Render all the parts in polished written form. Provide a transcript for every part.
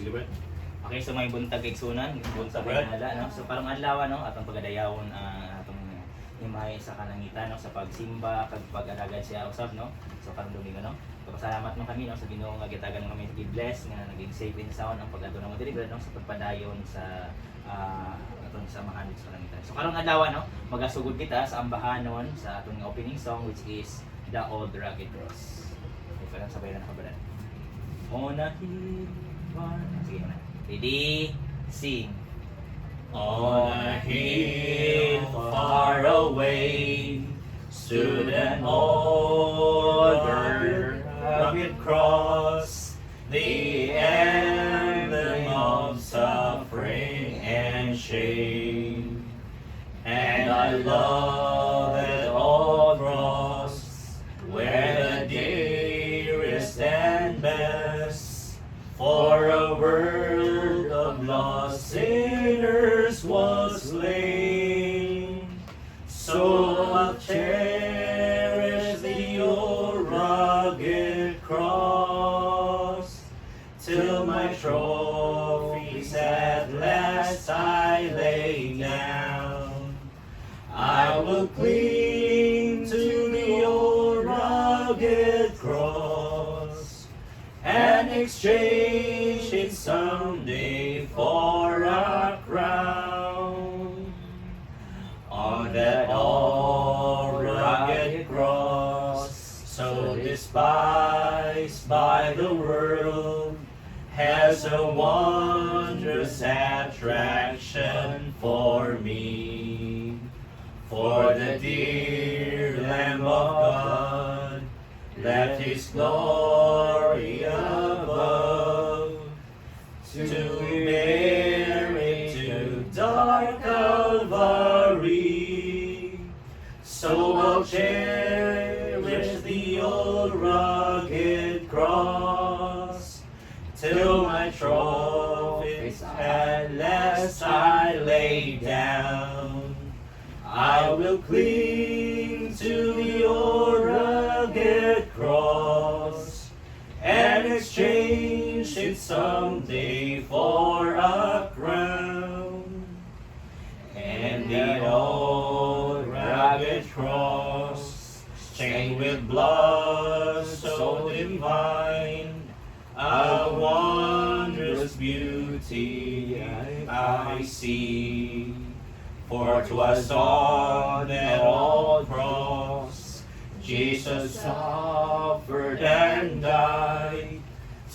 Sige, bro. Okay, so may buntag igsunan, buntag Right. nala, no? So parang adlaw no, atong pagadayawon atong himay sa kalangitan no sa pagsimba kag pag-alagad siya usab no. So karong Domingo no. Pasalamat man kami no sa Ginoo nga gitagan kami i-bless nga naging safe and sound ang pag-adto namo diri no sa pagpadayon sa atong samahan sa kalangitan. So karong adlaw no, magasugod kita sa ambahanon sa atong opening song which is The Old Rugged Cross. Okay, parang sabay na nakabalan. On a hill far, sige na. Ready, sing. On a hill far away stood an old rugged cross, the emblem of suffering and shame. And I love that old cross, where the dearest and best for a world of lost sinners was slain. So I'll cherish the old rugged cross till my trophies at last I lay down. I will cling to the old rugged cross and exchange it someday for a crown. On that old rugged cross, so despised by the world, has a wondrous attraction for me. For the dear Lamb of God left His glory above to bear it to dark Calvary. So I'll cherish the old rugged cross till my trophies at last I lay down. I will cling to the old rugged cross and exchange it someday for a crown. And the old rugged cross, stained with blood so divine, a wondrous beauty I see. For 'twas on that old cross Jesus suffered and died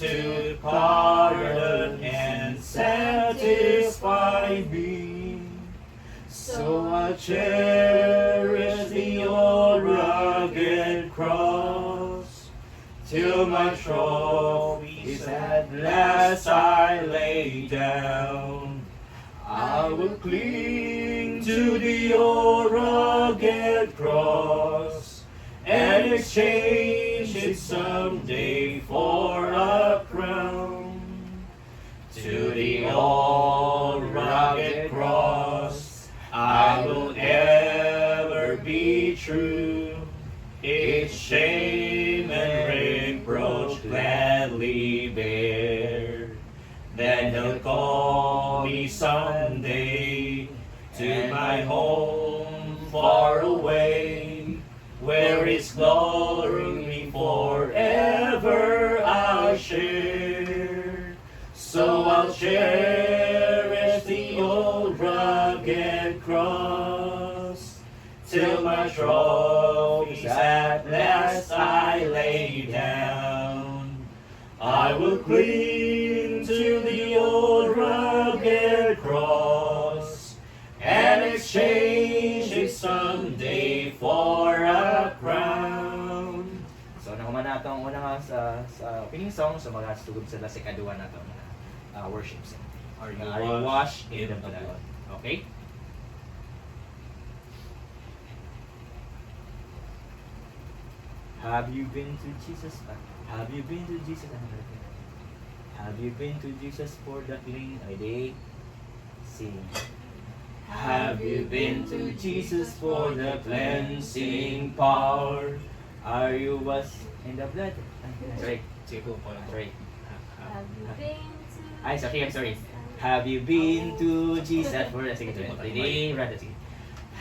to pardon and satisfy me. So I cherish the old rugged cross till my trophies at last I lay down. I will cling to the old rugged cross and exchange it someday for a crown. To the old rugged cross I will ever be true, its shame and reproach gladly bear. Then He'll call me someday to my home far away, where His glory forever I'll share. So I'll cherish the old rugged cross till my trophies at last I lay down. I will cling to the old rugged cross and exchange it someday for a crown. So nahuman na ito ang una nga sa opening song, so magasugod sila sa ikaduha na ito worship song. Are you washed in the blood? Okay? Have you been to Jesus? Have you been to Jesus? Have you been to Jesus for the healing? Day? Sing. Have you been to Jesus for the cleansing power? Are you washed in the blood? That's right. Sige po. That's right. Have you been to Ay, sorry, I'm sorry. Have you been to Jesus for... Sige, ready, brother, sige.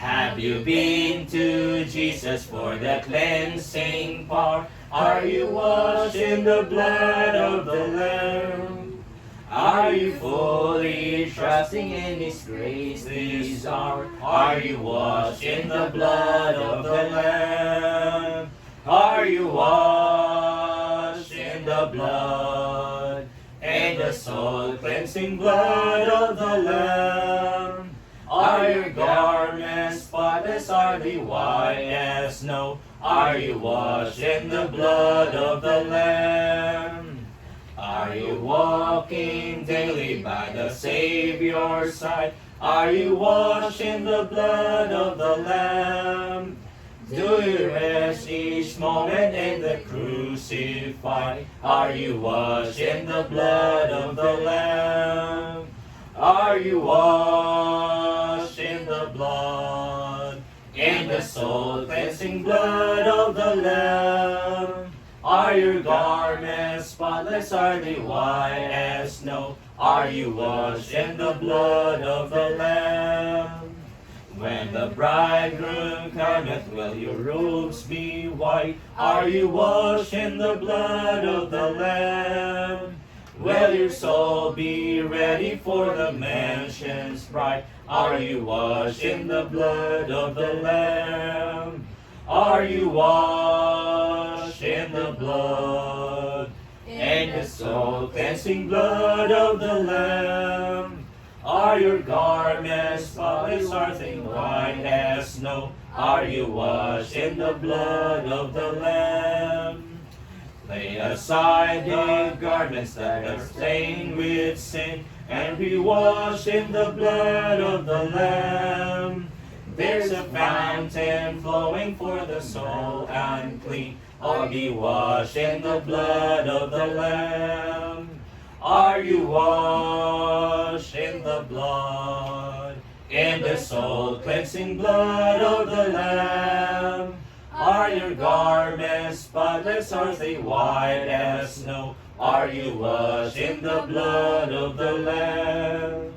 Have you been to Jesus for the cleansing power? Are you washed in the blood of the Lamb? Are you fully trusting in His grace this hour? Are you washed in the blood of the Lamb? Are you washed in the blood and the soul cleansing blood of the Lamb? Are your garments spotless? Are they white as snow? Are you washed in the blood of the Lamb? Are you walking daily by the Savior's side? Are you washed in the blood of the Lamb? Do you rest each moment in the crucified? Are you washed in the blood of the Lamb? Are you washed in the blood, in the soul cleansing blood of the Lamb? Are your garments spotless? Are they white as snow? Are you washed in the blood of the Lamb? When the bridegroom cometh, will your robes be white? Are you washed in the blood of the Lamb? Will your soul be ready for the mansion's bride? Are you washed in the blood of the Lamb? Are you washed in the blood and the soul cleansing blood of the Lamb? Are your garments spotless? Are they white as snow? Are you washed in the blood of the Lamb? Lay aside the garments that are stained with sin, and be washed in the blood of the Lamb. There's a fountain flowing for the soul unclean. Oh, be washed in the blood of the Lamb. Are you washed in the blood, in the soul cleansing blood of the Lamb? Are your garments spotless? Are they white as snow? Are you washed in the blood of the Lamb?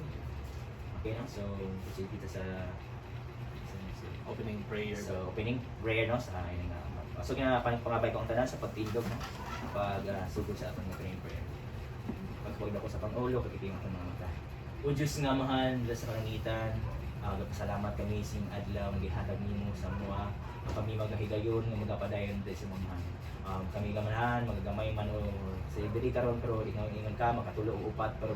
Okay, no? So, proceed kita sa Opening prayer. So, opening prayer, no? Sa aking so, pangabay ko ang tanan sa pagtindog, no? Sugod sa atong opening prayer. Pagpagod ako sa Pangulo, kakiting ako mga mata. O Diyos nga mahal, dahil sa kalangitan, salamat kami sing adlaw, gihatag nimo sa mua, kami magahigayon, nga magapadayon dahil sa mamahan. Kami gamanan, magagamay man o sa dili karon pero ikaw ingon ka, makatulo o upat, pero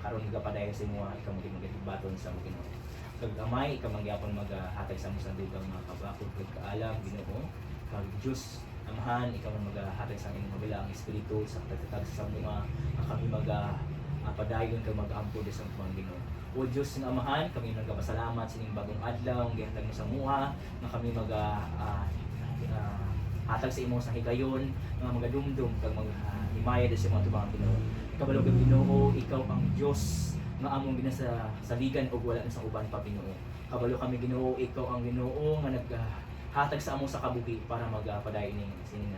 karon gapadayon sa mua, ikaw magibaton sa mga Ginoo. Kagamay, ikaw magyapon maghatag sa mga dugang mga kabakod, kaalam, Ginoo. Kag Diyos, amahan, ikaw maghatag sa inyong mabilang espiritu sa pagtatag sa mga kami padayon kag mag-ampo sa mga Ginoo. O Diyos ng Amahan, kami nagpasalamat sa inyong bagong adlaw, ang gihatag mo sa muha, na kami hatag sa imo sa higayon, mga magadumdum kag himaya sa mga tubang Ginoo. Kabalo kag Ginoo, ikaw ang Diyos nga among ginasaligan og wala na sa uban pa Ginoo. Kabalo kami Ginoo, ikaw ang Ginoo nga naghatag sa amo sa kabuhi para magpadayon sining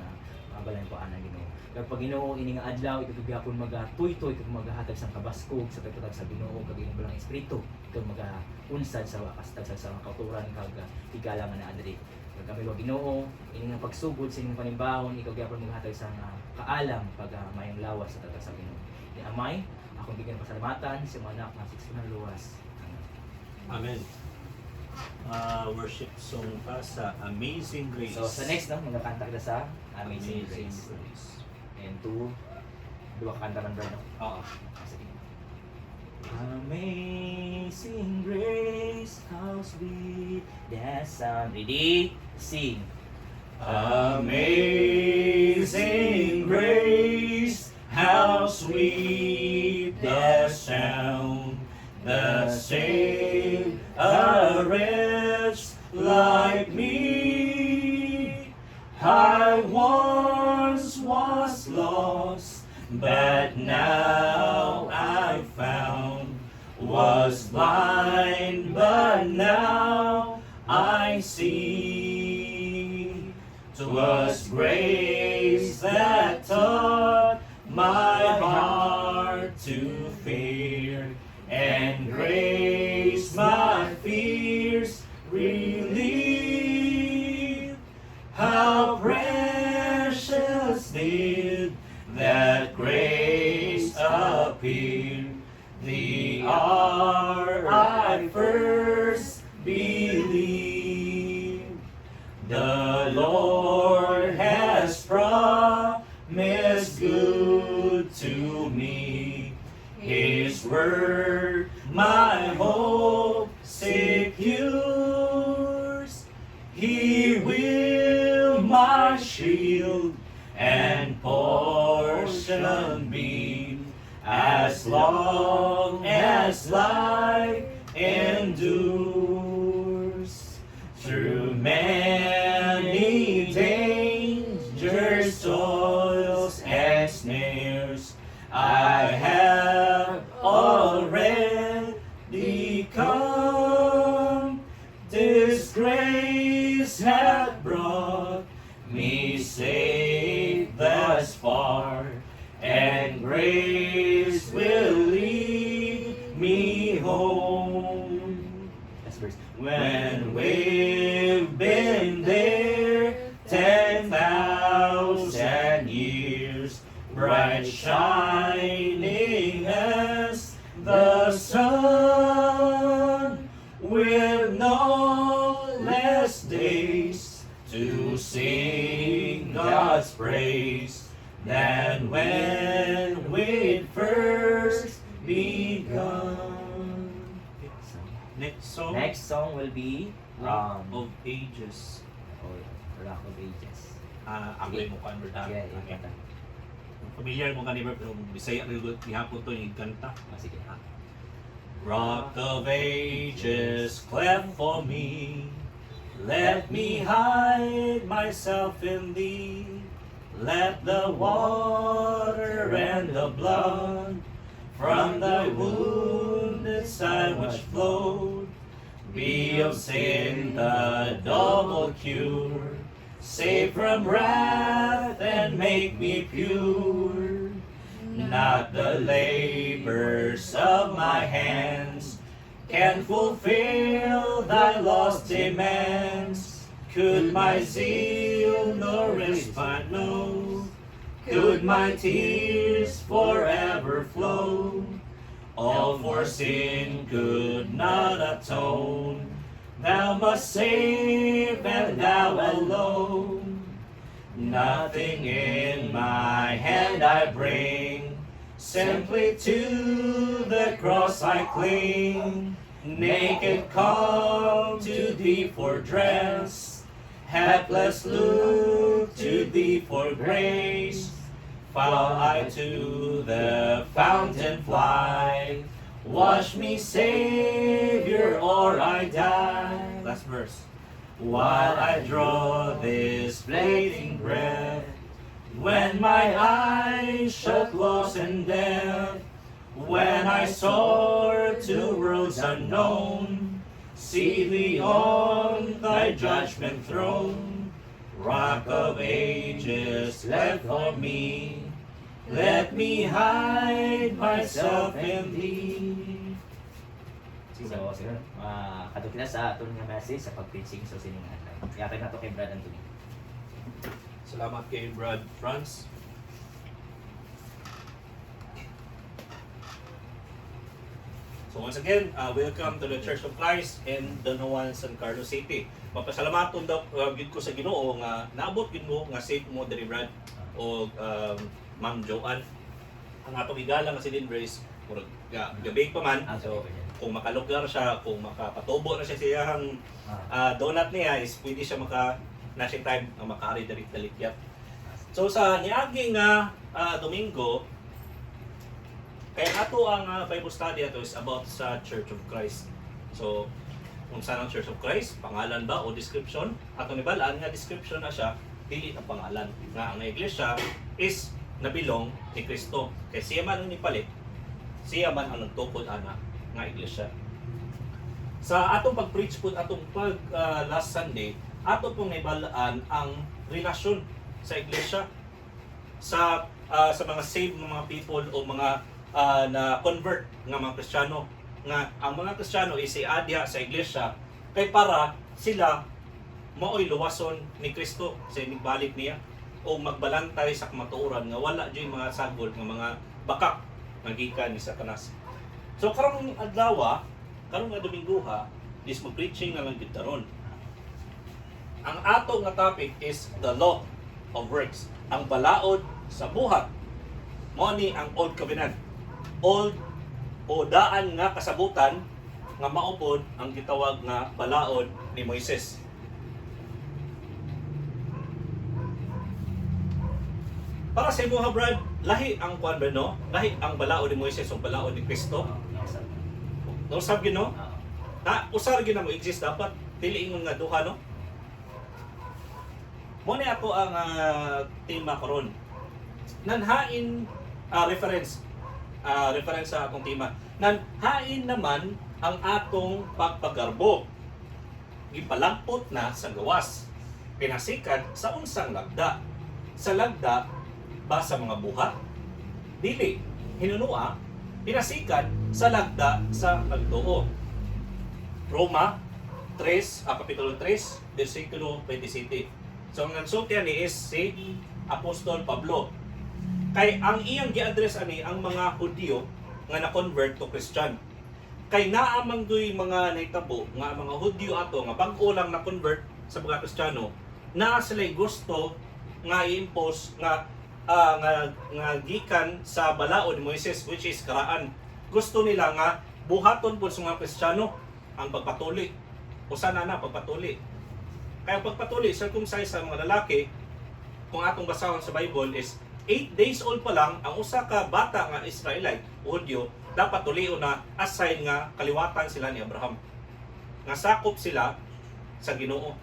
balay pa ana Ginoo. Kapag Ginoo ini nga adlaw ikaw gyapon magatuy-toy kag maghatag sang kabaskog sa pagtatag sa Ginoo kag imong balang espiritu ikaw mag-unsad sa wakas tagsa sa kauturan kag higala nga naa diri. Kag kami wa Ginoo ini nga pagsugod sa inyong panimbahon ikaw gyapon maghatag sang kaalam pag mayong lawas sa tatag sa Ginoo. Ni Amay, akong bigyan pasalamatan sa mga anak nga siksunan luwas. Amen. Worship song pa sa Amazing Grace. So sa next no, magkakanta kita sa Amazing Grace. And dua kanta ng brand no? Oo. Sige. Amazing Grace, how sweet that sound. Ready? Sing. Amazing Grace, how sweet the sound that saved a wretch like me. I once was lost, but now I'm found. Was blind, but now I see. 'Twas grace that taught my heart to fear. did that grace appear. The hour I first believed, the Lord has promised good to me. His word my hope secures. He will my shield and portion be, as long as life endures. Through many dangers, toils, and snares, I have already come. This grace hath brought me safe thus far, and grace will lead me home. Last verse. When we've been there 10,000 years, bright shining as the sun, with no less days to sing God's praise than when we'd first begun. Next song will be Rock of Ages. Rock of Ages. Ako'y mo convert. Sige, ikanta. Familiar mo kanina pero Bisaya rin gihapon to yung kanta. Sige. Rock of Ages, cleft for me. Let me hide myself in thee. Let the water and the blood from thy wounded side which flowed be of sin the double cure. Save from wrath and make me pure. Not the labors of my hands can fulfill thy lost demands. Could my zeal no respite know? Could my tears forever flow? All for sin could not atone. Thou must save, and thou alone. Nothing in my hand I bring, simply to the cross I cling. Naked come to thee for dress, helpless look to thee for grace. Fall I to the fountain fly, wash me, Savior, or I die. Last verse. While I draw this fleeting breath, when my eyes shall close in death, when I soar to worlds unknown, see thee on thy judgment throne. Rock of Ages, left for me, let me hide myself in thee. So, siguro, kadto kita sa aton nga message sa pag-preaching sa sining adlaw. Yakin na to kay Brad Anthony. Salamat kay Brad Franz. So once again, welcome to the Church of Christ in Donovan, San Carlos City. Mapasalamaton daw gid ko sa Ginoo nga naabot gid mo nga safe mo diri Brad o Ma'am Joanne. Ang atong igala nga si Lynn Grace, murag gabi pa man. So kung makalugar siya, kung makapatubo na siya sa iyang donut niya, is pwede siya nasa time na makaari dalikyat. So sa niaging Domingo, kaya ato ang Bible study ato is about sa Church of Christ. So kung saan ang Church of Christ, pangalan ba o description? Ato nibalaan nga description na siya, dili ang pangalan. Nga ang iglesia is nabilong ni Kristo. Kaya siya man ang nipalit, siya man ang nagtukod ana nga iglesia. Sa atong pag-preach po, atong last Sunday, ato pong nibalaan ang relasyon sa iglesia sa mga saved mga people o mga na convert nga mga Kristiyano, nga ang mga Kristiyano is iadya sa iglesia kay para sila maoy luwason ni Kristo sa inig balik niya. o magbalantay sa kamatuoran nga wala dyan mga sagol nga mga bakak nga gikan ni Satanas. So karong adlaw, karong nga Dominguha is mag-preaching na lang gyud taron. Ang ato nga topic is the law of works, ang balaod sa buhat. Mao ni ang Old Covenant. Old o daan nga kasabutan nga maupod ang gitawag nga balaod ni Moises. Para sa imo ha Brad, lahi ang kwan ba no? Lahi ang balaod ni Moises o balaod ni Kristo. No sab gyud no? Na usar gyud na mo exist dapat dili ingon nga duha no? Mo ni ako ang tema karon. Nanhain reference sa atong tema. Nanhain naman ang atong pagpagarbo. Gipalagpot na sa gawas. Pinasikat sa unsang lagda. Sa lagda ba sa mga buhat? Dili. Hinunua, pinasikat sa lagda sa pagtuo. Roma 3, Kapitulo 3, versikulo 27. So ang nagsulti ni is si Apostol Pablo. Kay ang iyang gi-address ani ang mga Hudyo nga na-convert to Christian. Kay naamang doy mga nahitabo nga mga Hudyo ato nga bag-o lang na-convert sa mga Kristiyano na sila gusto nga i-impose nga gikan sa balaod ni Moises, which is karaan. Gusto nila nga buhaton po sa mga Kristiyano ang pagpatuli. O sana na pagpatuli. Kaya pagpatuli, circumcise sa mga lalaki, kung atong basahon sa Bible is 8 days old pa lang ang usa ka bata nga Israelite o Hudyo dapat tulion na assign nga kaliwatan sila ni Abraham. Nga sakop sila sa Ginoo.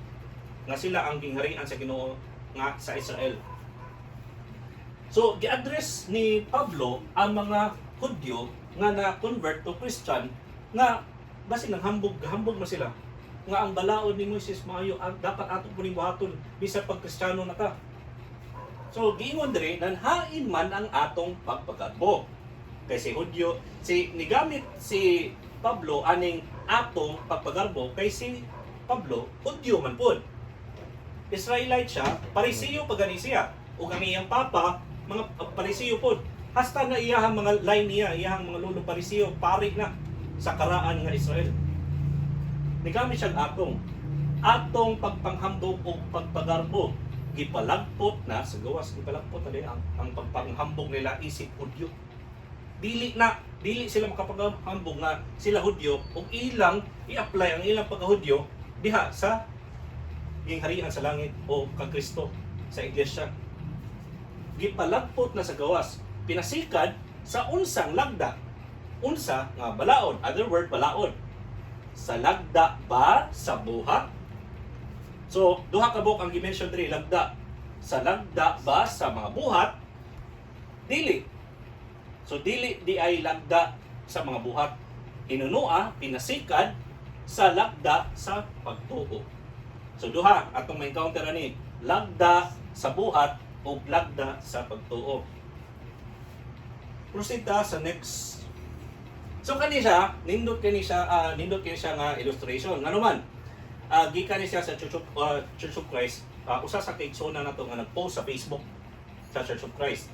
Nga sila ang gingharian sa Ginoo nga sa Israel. So, gi-address ni Pablo ang mga Hudyo nga na-convert to Christian nga basi hambog na sila. Nga ang balaod ni Moises maayo dapat ato puning buhaton bisan pag Kristiyano na ta. So, giingon diri nanhain man ang atong pagpagarbo. Kay nigamit si Pablo aning atong pagpagarbo kay si Pablo Hudyo man pod. Israelite siya, Parisiyo pagani siya. Ug ang iyang papa mga Parisiyo pod. Hasta na iyahang mga line niya, iyahang mga lulong Parisiyo, pari na sa karaan nga Israel. Nigamit siyang atong pagpanghambog o pagpagarbo. Gipalagpot na sa gawas, gipalagpot na ang pagpanghambog nila isip Hudyo. Dili sila makapaghambog nga sila Hudyo ug ilang i-apply ang ilang pagka-Hudyo diha sa gingharian sa langit o kang Kristo sa iglesia. Gipalagpot na sa gawas, pinasikad sa unsang lagda. Unsa nga balaod, other word balaod. Sa lagda ba sa buhat? So, duha ka buok ang gi-mention diri lagda. Sa lagda ba sa mga buhat? Dili. So dili di ay lagda sa mga buhat. Hinunua, pinasikad sa lagda sa pagtuo. So duha atong may encounter ani, lagda sa buhat o lagda sa pagtuo. Proceed ta sa next. So kani siya, nindot kani siya nga illustration. Ngano man? Gikan ni siya sa Church of Christ. Usa sa kaigsona nato nga nag-post sa Facebook sa Church of Christ.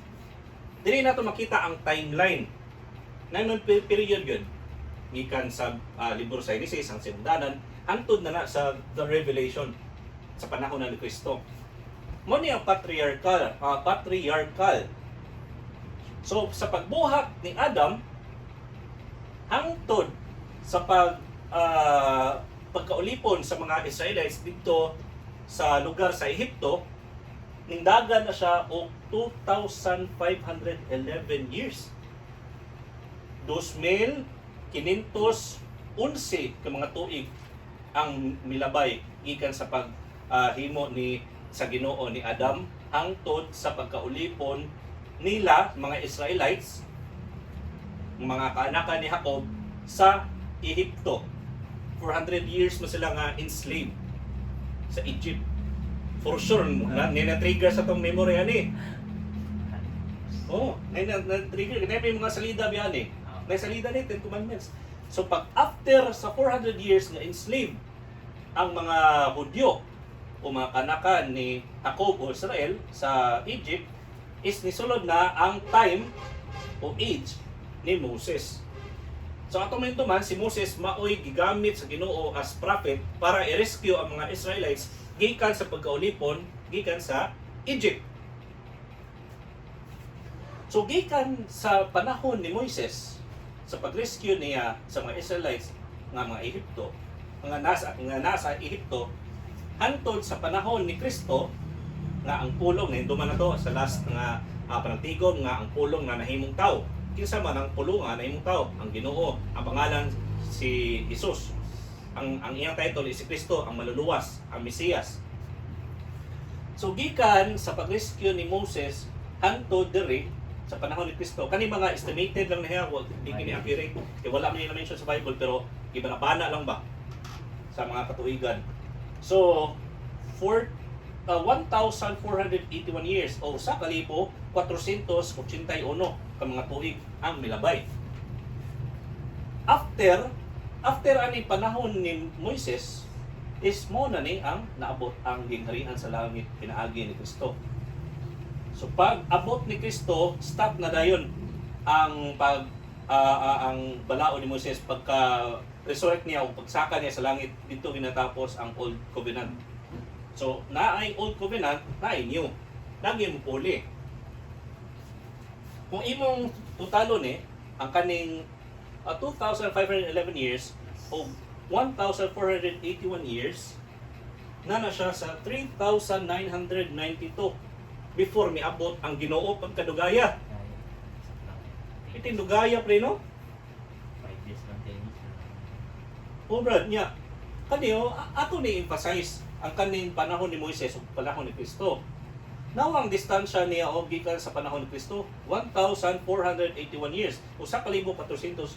Dili nato makita ang timeline. Nanon period yun. Gikan sa libro sa Genesis, ang sindanan, hangtod na sa the Revelation sa panahon ni Kristo. Mo ni ang patriarchal. So sa pagbuhat ni Adam hangtod sa pagkaulipon sa mga Israelites dito sa lugar sa Ehipto, ningdagan na siya og 2,511 years. 2,511 ka mga tuig ang milabay gikan sa paghimo ni sa Ginoo ni Adam hangtod sa pagkaulipon nila mga Israelites, mga kaanakan ni Jacob sa Ehipto. 400 years mo sila nga enslaved sa Egypt. For sure, nina-trigger sa tong memory ani. Oh, nina-trigger. Kaya may mga salida biyan eh. May salida ni 10 Commandments. So pag after sa 400 years nga enslaved ang mga Hudyo, o mga kanakan ni Jacob o Israel sa Egypt is nisulod na ang time o age ni Moses. So ato man man si Moses maoy gigamit sa Ginoo as prophet para i-rescue ang mga Israelites gikan sa pagkaulipon gikan sa Egypt. So gikan sa panahon ni Moises sa pag-rescue niya sa mga Israelites nga mga Ehipto, nga nasa Ehipto hantod sa panahon ni Kristo nga ang pulong na duman na to sa last nga panagtigom nga ang pulong na nahimong tao. Kinsa man ang pulong nga nahimong tao? Ang Ginoo, ang pangalan si Jesus. Ang iyang title is si Kristo, ang maluluwas, ang Mesiyas. So gikan sa pag-rescue ni Moses hantod diri sa panahon ni Kristo, kani mga estimated lang niya, di kini accurate. Wala man na mention sa Bible pero ibanabana lang ba sa mga katuigan. So, 1,481 years o sa kalibo 481 ka mga tuig ang milabay. After ani panahon ni Moises is mo na ni ang naabot ang gingharian sa langit pinaagi ni Kristo. So pag abot ni Kristo, stop na dayon ang ang balao ni Moises pagka resurrect niya o pagsaka niya sa langit, dito ginatapos ang Old Covenant. So, naay Old Covenant, naay New. Lagi mo puli. Kung imong tutalon ang kaning 2,511 years o 1,481 years, na siya sa 3,992 before miabot ang Ginoo pagkadugaya. Itindugaya pre no? 5 days lang tayo. O brad niya, kaniyo, ato ni-emphasize ang kaning panahon ni Moises o panahon ni Kristo. Now, ang distansya niya o gikan sa panahon ni Kristo, 1,481 years. O sa kalibo 481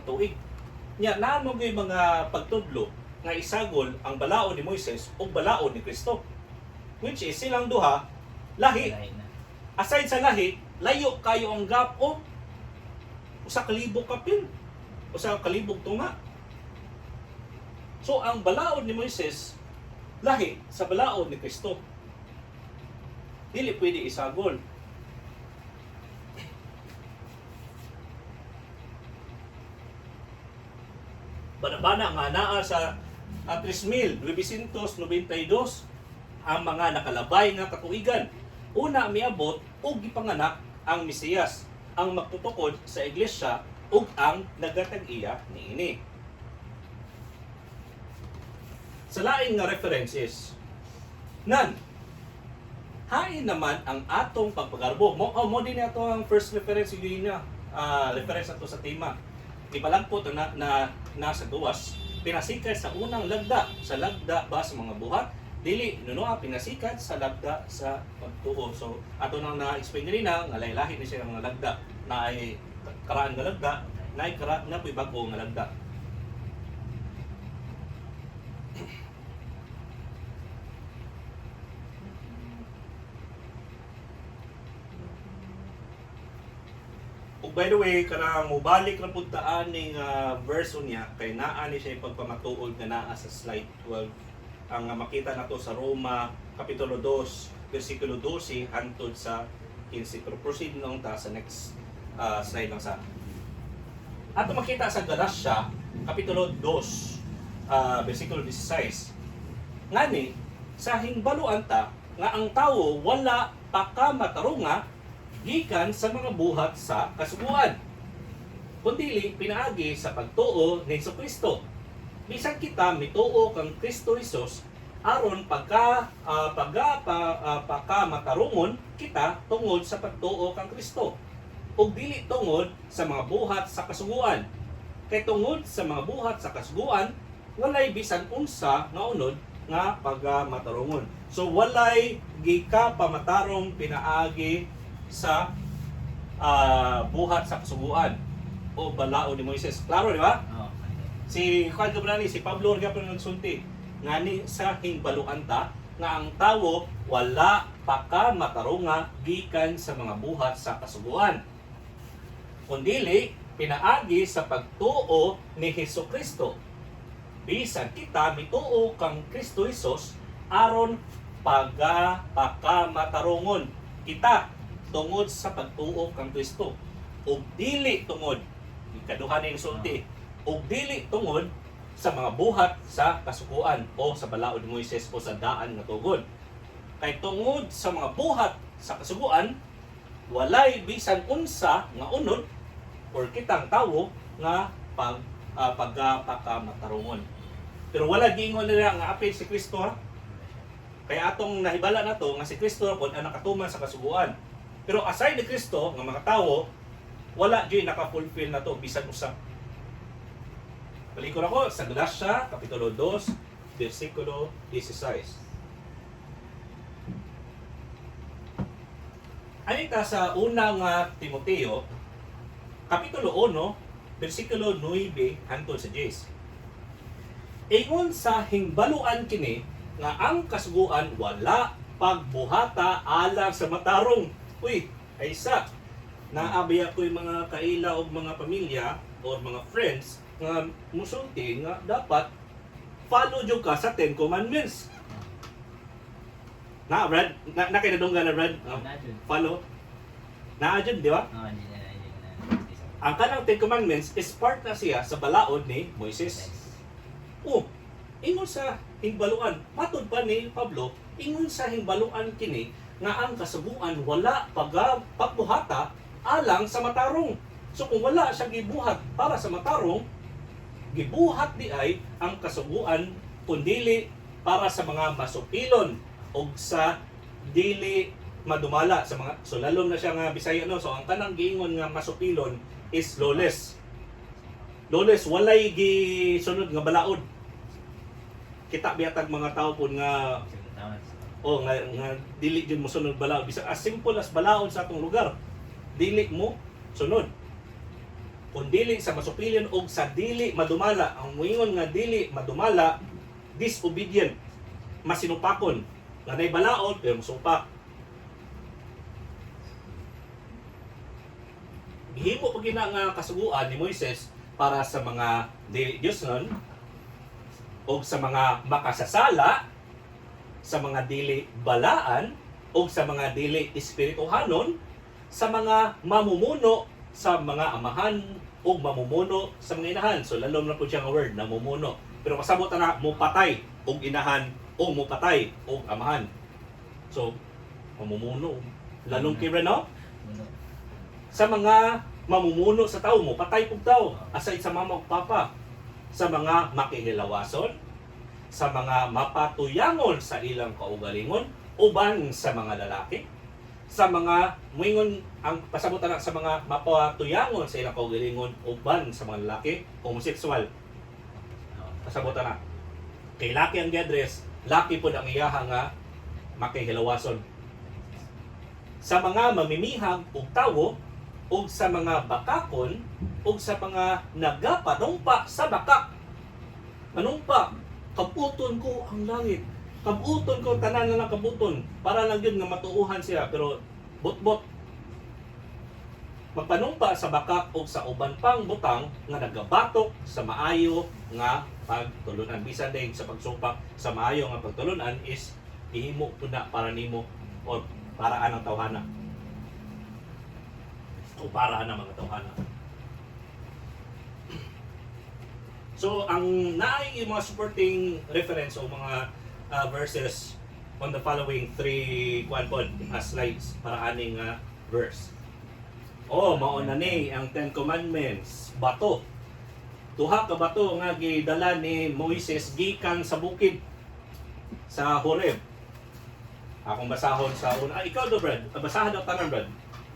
katuig. Nya, naano yung mga pagtudlo nga isagol ang balaod ni Moises o balaod ni Kristo. Which is silang duha, lahi. Aside sa lahi, layo kayo ang gap o sa kalibog kapin o sa kalibog tunga. So ang balaod ni Moises lahi sa balaod ni Kristo. Dili pwede isagol. Bana-bana nga naa sa 3,992 ang mga nakalabay nga katuigan. Una miabot og gipanganak ang Mesiyas, ang magtutukod sa iglesia ug ang nagatag-iya niini. Sa lain nga references, nan hain naman ang atong pagpagarbo. Mo din ato ang first reference yun na reference ato sa tema. Ipalagpot na nasa gawas, pinasikat sa unang lagda, sa lagda ba sa mga buhat, dili nuno pinasikat sa lagda sa pagtuo. So ato nang na-explain rin nga lahi-lahi ni siya mga lagda na ay karaan nga lagda, na ay karaan na puy bago nga lagda. By the way, kanang mubalik na puntaan ng verse niya kay naa ni siya pagpamatuod nga naa sa slide 12. Ang makita nato sa Roma kapitulo 2 bersikulo 12 hangtod sa 15. Pero proceed nung ta sa next slide lang sa. Ato makita sa Galatia kapitulo 2 bersikulo 16. Ngani sa hingbaluan ta nga ang tawo wala pa ka matarunga gikan sa mga buhat sa kasuguan, kundi pinaagi sa pagtuo ni Jesucristo. Bisan kita mituo kang Kristo Jesus aron pagka matarungon kita tungod sa pagtuo kang Kristo ug dili tungod sa mga buhat sa kasuguan. Kay tungod sa mga buhat sa kasuguan walay bisan unsa nga unod nga pagamatarungon. So walay gika pamatarong pinaagi sa buhat sa kasuguan o balao ni Moises. Klaro, di ba? Oh, Si Juan Gabriel, si Pablo Orgapon nagsulti ngani sa hingbaluan ta nga ang tawo wala pa ka matarunga gikan sa mga buhat sa kasuguan, kundili pinaagi sa pagtuo ni Hesukristo. Bisan kita mituo kang Kristo Jesus aron pagapakamatarungon kita tungod sa pagtuo kang Kristo ug dili tungod ikaduha ning sulti ug dili tungod sa mga buhat sa kasukuan o sa balaod ni Moises o sa daan nga tugod. Kay tungod sa mga buhat sa kasukuan walay bisan unsa nga unod or kitang tawo nga pagapakamatarungon. Pero wala gingon nila nga apil si Kristo ha. Kaya atong nahibala na to nga si Kristo pod ang nakatuman sa kasuguan. Pero aside ni Kristo nga mga tawo wala gyud naka-fulfill na to bisan usa. Balik ko sa Galatia kapitulo 2 bersikulo 16. Anita sa unang Timoteo kapitulo 1 bersikulo 9 hangtod sa 10. Ingon sa hingbaluan kini nga ang kasuguan wala pagbuhata alang sa matarong. Uy, aysa. Naabaya ko yung mga kaila o mga pamilya o mga friends nga musulti nga dapat follow jud ka sa 10 Commandments. Na, Brad? Na kinadunggan na, Brad? Follow? Naadyan, di ba? Ang kanang 10 Commandments is part na siya sa balaod ni Moises. Oh, ingon sa hingbaluan, matod pa ni Pablo, ingon sa hingbaluan kini nga ang kasuguan wala pagbuhata alang sa matarong. So kung wala siya gibuhat para sa matarong, gibuhat di ay ang kasuguan kundili para sa mga masupilon o sa dili madumala sa mga so lalom na siya nga Bisaya no. So ang kanang giingon nga masupilon is lawless. Lawless walay gisunod nga balaod. Kita biatag mga tao pud nga nga dili jud mo sunod balaod bisan as simple as balaod sa atong lugar. Dili mo sunod. Kung dili sa masupilon o sa dili madumala, ang muingon nga dili madumala, disobedient, masinupakon. Nga nay balaod pero musupak. Gihimo pa gina nga kasuguan ni Moises para sa mga dili Diosnon o sa mga makasasala, sa mga dili balaan o sa mga dili espirituhanon, sa mga mamumuno sa mga amahan o mamumuno sa mga inahan. So lalom na po siya nga word, namumuno. Pero kasabot na mupatay o inahan o mupatay o amahan. So, mamumuno. Lalong kira no? Sa mga mamumuno sa tao mo, patay pug tao. Aside sa mama o papa. Sa mga makihilawason, sa mga mapatuyangon sa ilang kaugalingon, uban sa mga lalaki, sa mga muingon ang pasabutan sa mga mapatuyangon sa ilang kaugalingon uban sa mga lalaki homosexual. Pasabutan na kay laki ang giadres, laki pud ang iyaha nga makihilawason. Sa mga mamimihag og tawo ug sa mga bakakon ug sa mga nagapanumpa sa bakak. Manumpa, kabuton ko ang langit. Kabuton ko tanan nga kabuton para lang yun nga matuuhan siya pero bot-bot magpanumpa sa bakak o sa uban pang butang nga nagabatok sa maayo nga pagtulunan bisan din sa pagsupak sa maayo nga pagtulunan is ihimo puna para nimo o para anang tawhana o para anang mga tawhana. So ang naay mga supporting reference o mga verses on the following three slides para aning verse. Oh, mao na ni ang 10 Commandments, bato. Duha ka bato nga gidala ni Moises gikan sa bukid sa Horeb. Akong basahon sa una. Ikaw do, Brad. Basahan daw tanan, Brad.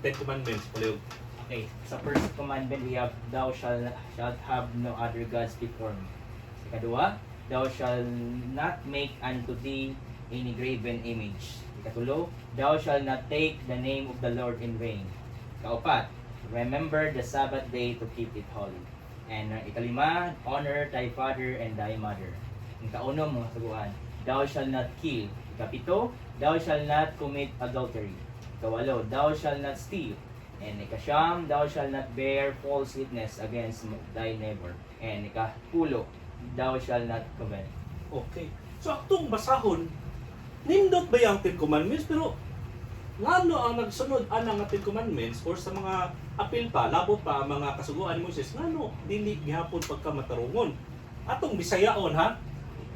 10 Commandments, paliw. Okay, sa first commandment we have thou shalt have no other gods before me. Sa kadua, thou shalt not make unto thee any graven image. Ikatulo, thou shalt not take the name of the Lord in vain. Kaupat, remember the Sabbath day to keep it holy. And ikalima, honor thy father and thy mother. Ang kaunom mga saguhan, thou shalt not kill. Ikapito, thou shalt not commit adultery. Ikawalo, thou shalt not steal. And ikasyam, thou shalt not bear false witness against thy neighbor. And ikapulo, thou shalt not covet. Okay. So atong basahon nindot ba yung Ten Commandments? Pero ngano ang nagsunod anang nga Ten Commandments or sa mga apil pa, labo pa ang mga kasuguan ni Moses, ngano dili gihapon pagka matarungon. Atong Bisayaon ha,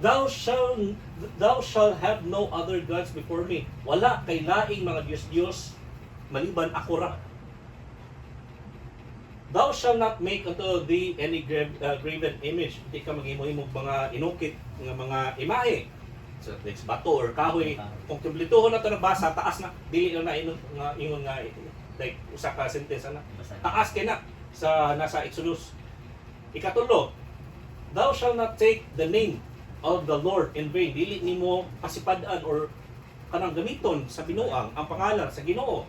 thou shall have no other gods before me. Wala kay laing mga Diyos maliban ako ra. Thou shall not make unto thee any graven image. Hindi ka maghimo-himog mga inukit nga mga imahe. So, it's bato or kahoy. Kung kumplituhon na ito nabasa, taas na. Dili na ingon nga, like, usa ka sentence na. Taas kay na sa nasa Exodus. Ikatulo, thou shall not take the name of the Lord in vain. Dili nimo pasipadaan or kanang gamiton sa binuang ang pangalan sa Ginoo.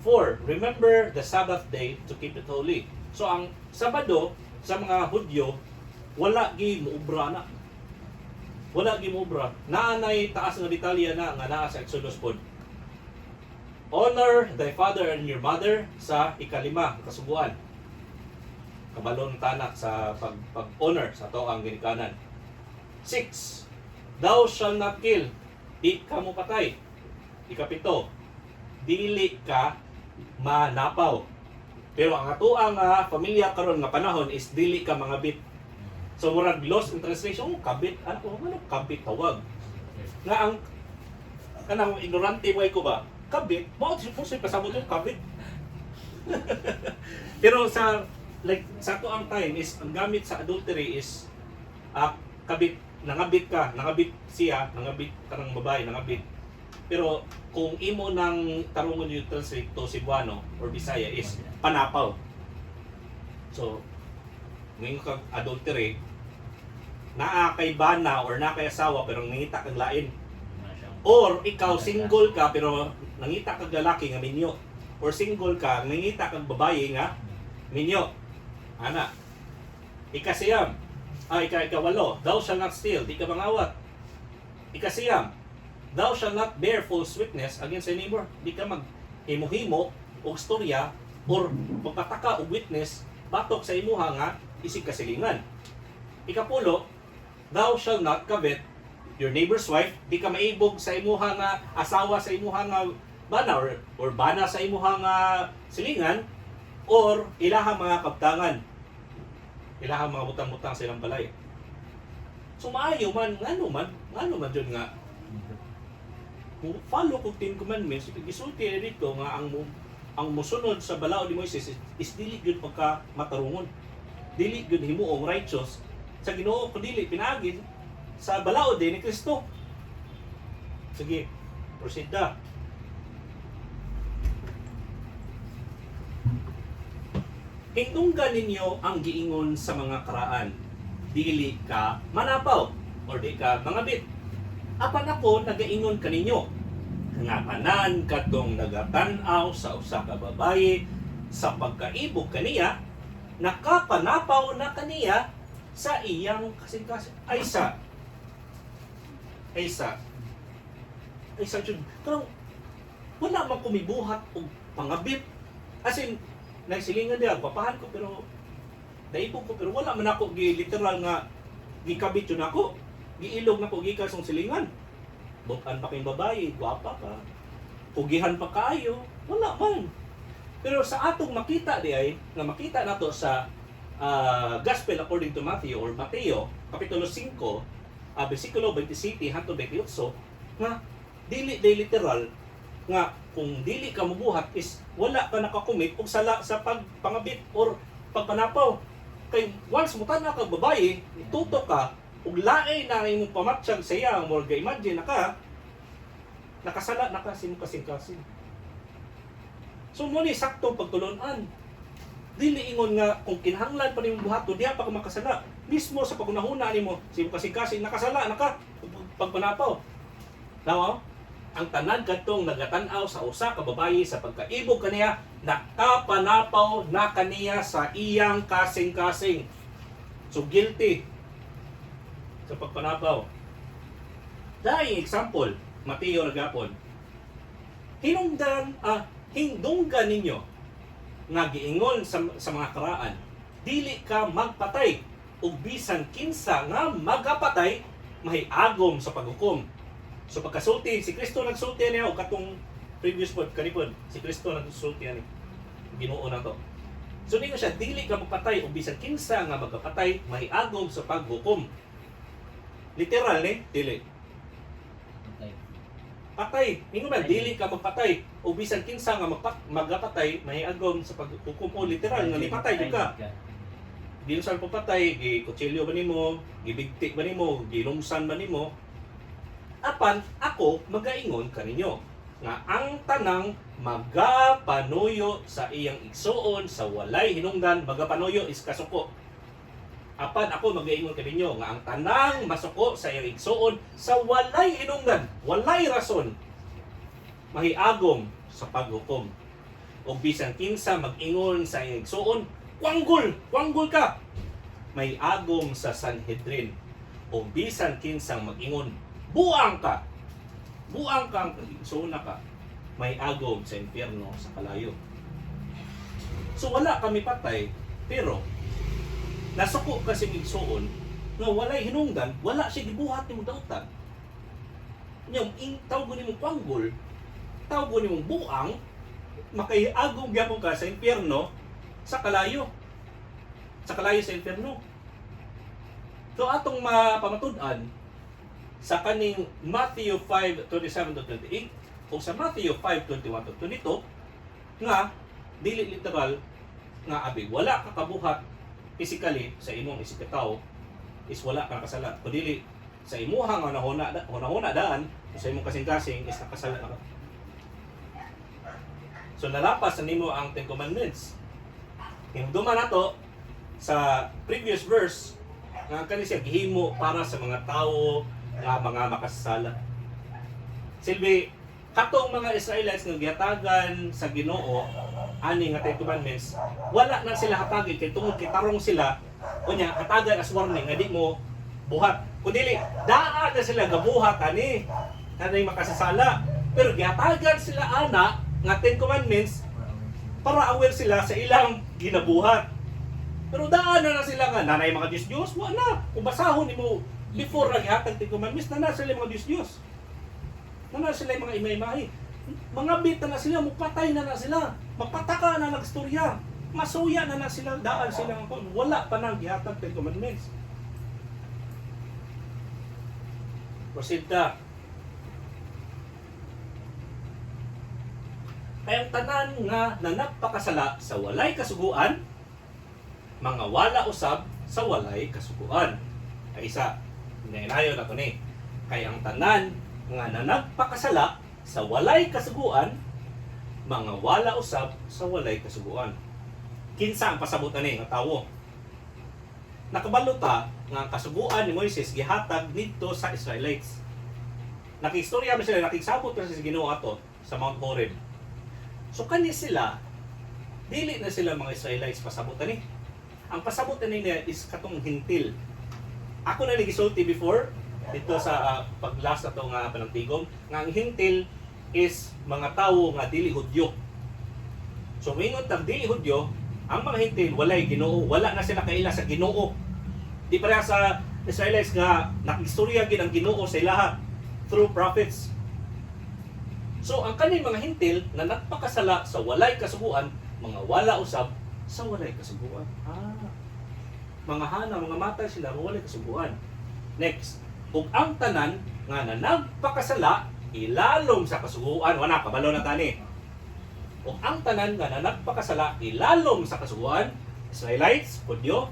4. Remember the Sabbath day to keep it holy. So ang Sabado sa mga Hudyo wala gi muobra na. Wala gi muobra. Naanay taas nga detalya na nga naa sa Exodus pod. Honor thy father and your mother sa ikalima kasuguan. Kabalon tanak sa pag-honor sa to ang ginikanan. 6. Thou shall not kill. Di ka mo patay. Ikapito. Dili ka manapaw. Pero ang atuang pamilya karon nga panahon is dili ka mangabit. So murag lost in translation, kabit, ano kabit tawag. Nga ang kanang ignorante way ko ba? Kabit, mo si pasabot yung kabit. Pero sa like sa to ang time is ang gamit sa adultery is kabit, nangabit ka, nangabit siya, nangabit kanang babae, nangabit. Pero kung imo ng tarungon yung translate to Cebuano or Bisaya is panapaw. So, ngayon kag adultery, naa kay bana or naa kay asawa pero nangita kag lain. Or ikaw single ka pero nangita kag lalaki nga minyo. Or single ka, nangita kag babae nga minyo. Ana. Ikasiyam. Ikawalo, thou shall not steal, di ka mangawat. Ikasiyam, thou shall not bear false witness against thy neighbor. Di ka maghimo-himo og storya or magpataka og witness batok sa imuha nga isig kasilingan. Ikapulo, thou shall not covet your neighbor's wife. Di ka maibog sa imuha nga asawa sa imuha nga bana or bana sa imuha nga silingan or ilahang mga kaptangan. Ilahang mga butang-butang sa ilang balay. So maayo man, ngano man dyan nga kung follow kong Ten Commandments, isulti dito nga ang musunod sa balao ni Moises is dili gyud pagka matarungon. Dili gyud himuong righteous sa Ginoo kun dili pinaagin sa balao din ni Kristo. Sige, proceed na. Hingtunggan ninyo ang giingon sa mga karaan. Dili ka manapaw or di ka mangabit. Apan ako nagaingon kaninyo, nga tanan katong nagatanaw sa usa ka babaye sa pagkaibog kaniya, nakapanapaw na kaniya sa iyang kasing-kasing. Aysa jud. Pero wala man kumibuhat og pangabit. As in, nagsilingan diya, papahan ko pero naipog ko pero wala man ako literal nga gikabit yun ako. Giilog na ko gikan song silingan. Bukan pa kayong babae, gwapa ka. Pugihan pa kayo, wala man. Pero sa atong makita di ay, nga makita nato sa Gospel according to Matthew or Mateo, Kapitulo 5, versikulo 27 hangtod 28, nga dili literal nga kung dili ka mabuhat is wala ka nakakumit og sala sa pagpangabit or pagpanapaw. Kay once mo na ka babae, tutok ka ug lain na imong pamatsyag sa iya, mo imagine nakasala na ka sino kasing-kasing. So mo ni saktong pagtulon-an. Dili ingon nga kung kinahanglan pa nimong buhaton diha pa ka makasala. Mismo sa pagunahuna nimo sino kasing-kasing nakasala na ka pagpanapaw. Now, ang tanan kadtong nagatanaw sa usa ka babaye sa pagkaibog kaniya, nakapanapaw na kaniya sa iyang kasing-kasing. So guilty sa pagpanapaw. Daing example, Mateo nagapon. Hindunggan ninyo nga giingon sa mga karaan, dili ka magpatay ug bisan kinsa nga magapatay mahiagom sa paghukom. So pagkasulti, si Kristo nagsulti niya o katong previous pod kanipod, si Kristo nagsulti ni Ginoo na to. So ninyo siya dili ka magpatay o bisan kinsa nga magkapatay mahiagom sa paghukom. Literal ni dili. Okay. Patay, ninyo man dili ka magpatay o bisan kinsa nga magkapatay mahiagom sa paghukom o literal nga lipatay jud ka. Di saan papatay, gikutsilyo ba nimo, gibigtik ba nimo, gilumsan ba nimo. Apan ako magaingon kaninyo nga ang tanang magapanuyo sa iyang igsuon sa walay hinungdan, magapanuyo is kasuko. Apan ako magaingon kaninyo nga ang tanang masuko sa iyang igsuon sa walay hinungdan, walay rason, mahiagom sa paghukom. O bisan kinsa mag-ingon sa iyang igsuon, Kwanggol ka. May agom sa Sanhedrin. O bisan kinsang mag-ingon, buang ka ang suna ka, may agom sa impyerno sa kalayo. So wala kami patay, pero nasuko kasi igsuon nga walay hinungdan, wala siya gibuhat ni mong dautan. Yung tawag ni mong kwanggol, tawag ni mong buang, makaiagom gyapon ka sa impyerno sa kalayo. Sa kalayo sa impyerno. So atong mapamatud-an sa kaning Matthew 5:27-28 o sa Matthew 5:21-22 nga dili literal nga abi wala ka kabuhat physically sa imong isikataw is wala ka nakasala kundi sa imuha nga nahuna daan sa imong kasing-kasing is nakasala ka. So nalapas na nimo ang Ten Commandments. Hinumduman nato sa previous verse nga kani siya gihimo para sa mga tao nga mga makasala. Silbi, katong mga Israelites nga gihatagan sa Ginoo ani nga Ten Commandments, wala na sila hatagin kay tungod kay tarong sila unya hatagan as warning nga di mo buhat. Kundi daan na sila gabuhat ani kanay makasasala. Pero gihatagan sila ana nga Ten Commandments para aware sila sa ilang ginabuhat. Pero daan na sila nga nanay mga Diyos wala. Kung basahon nimo before naghatag Ten Commandments, na sila mga Diyos. Na sila mga imay-imahe. Mga bita na sila, mupatay na sila. Mapataka na nagstorya. Masuya na sila, daan sila. Wala pa nang gihatag Ten Commandments. Proceed ta. Kaya ang tanan nga nanagpakasala sa walay kasuguan, mga wala usab sa walay kasuguan. Ay isa, inayo na ko ni. Kaya ang tanan nga nanagpakasala sa walay kasuguan, mga wala usab sa walay kasuguan. Kinsa ang pasabot ani nga tawo? Nakabalo ta nga kasuguan ni Moises gihatag didto sa Israelites. Nakistorya ba sila, nakisabot pa sa Ginoo ato sa Mount Horeb. So kani sila dili na sila mga Israelites pasabot ani. Ang pasabot ani niya is katong hintil. Ako na nagisulti before dito sa paglas na to nga panantigom nga ang hintil is mga tawo nga dili Hudyo. So mingon tag dili Hudyo, ang mga hintil walay Ginoo, wala na sila kaila sa Ginoo. Di para sa Israelites nga nakistorya gid ang Ginoo sa ilaha through prophets. So ang kaning mga hintil na nagpakasala sa walay kasuguan, mga wala usab sa walay kasuguan. Mga hana, mga matay sila walay kasuguan. Next, ug ang tanan nga nagpakasala ilalom sa kasuguan, wala kabalo na tani. Ug ang tanan nga nagpakasala ilalom sa kasuguan, Israelites, Hudyo,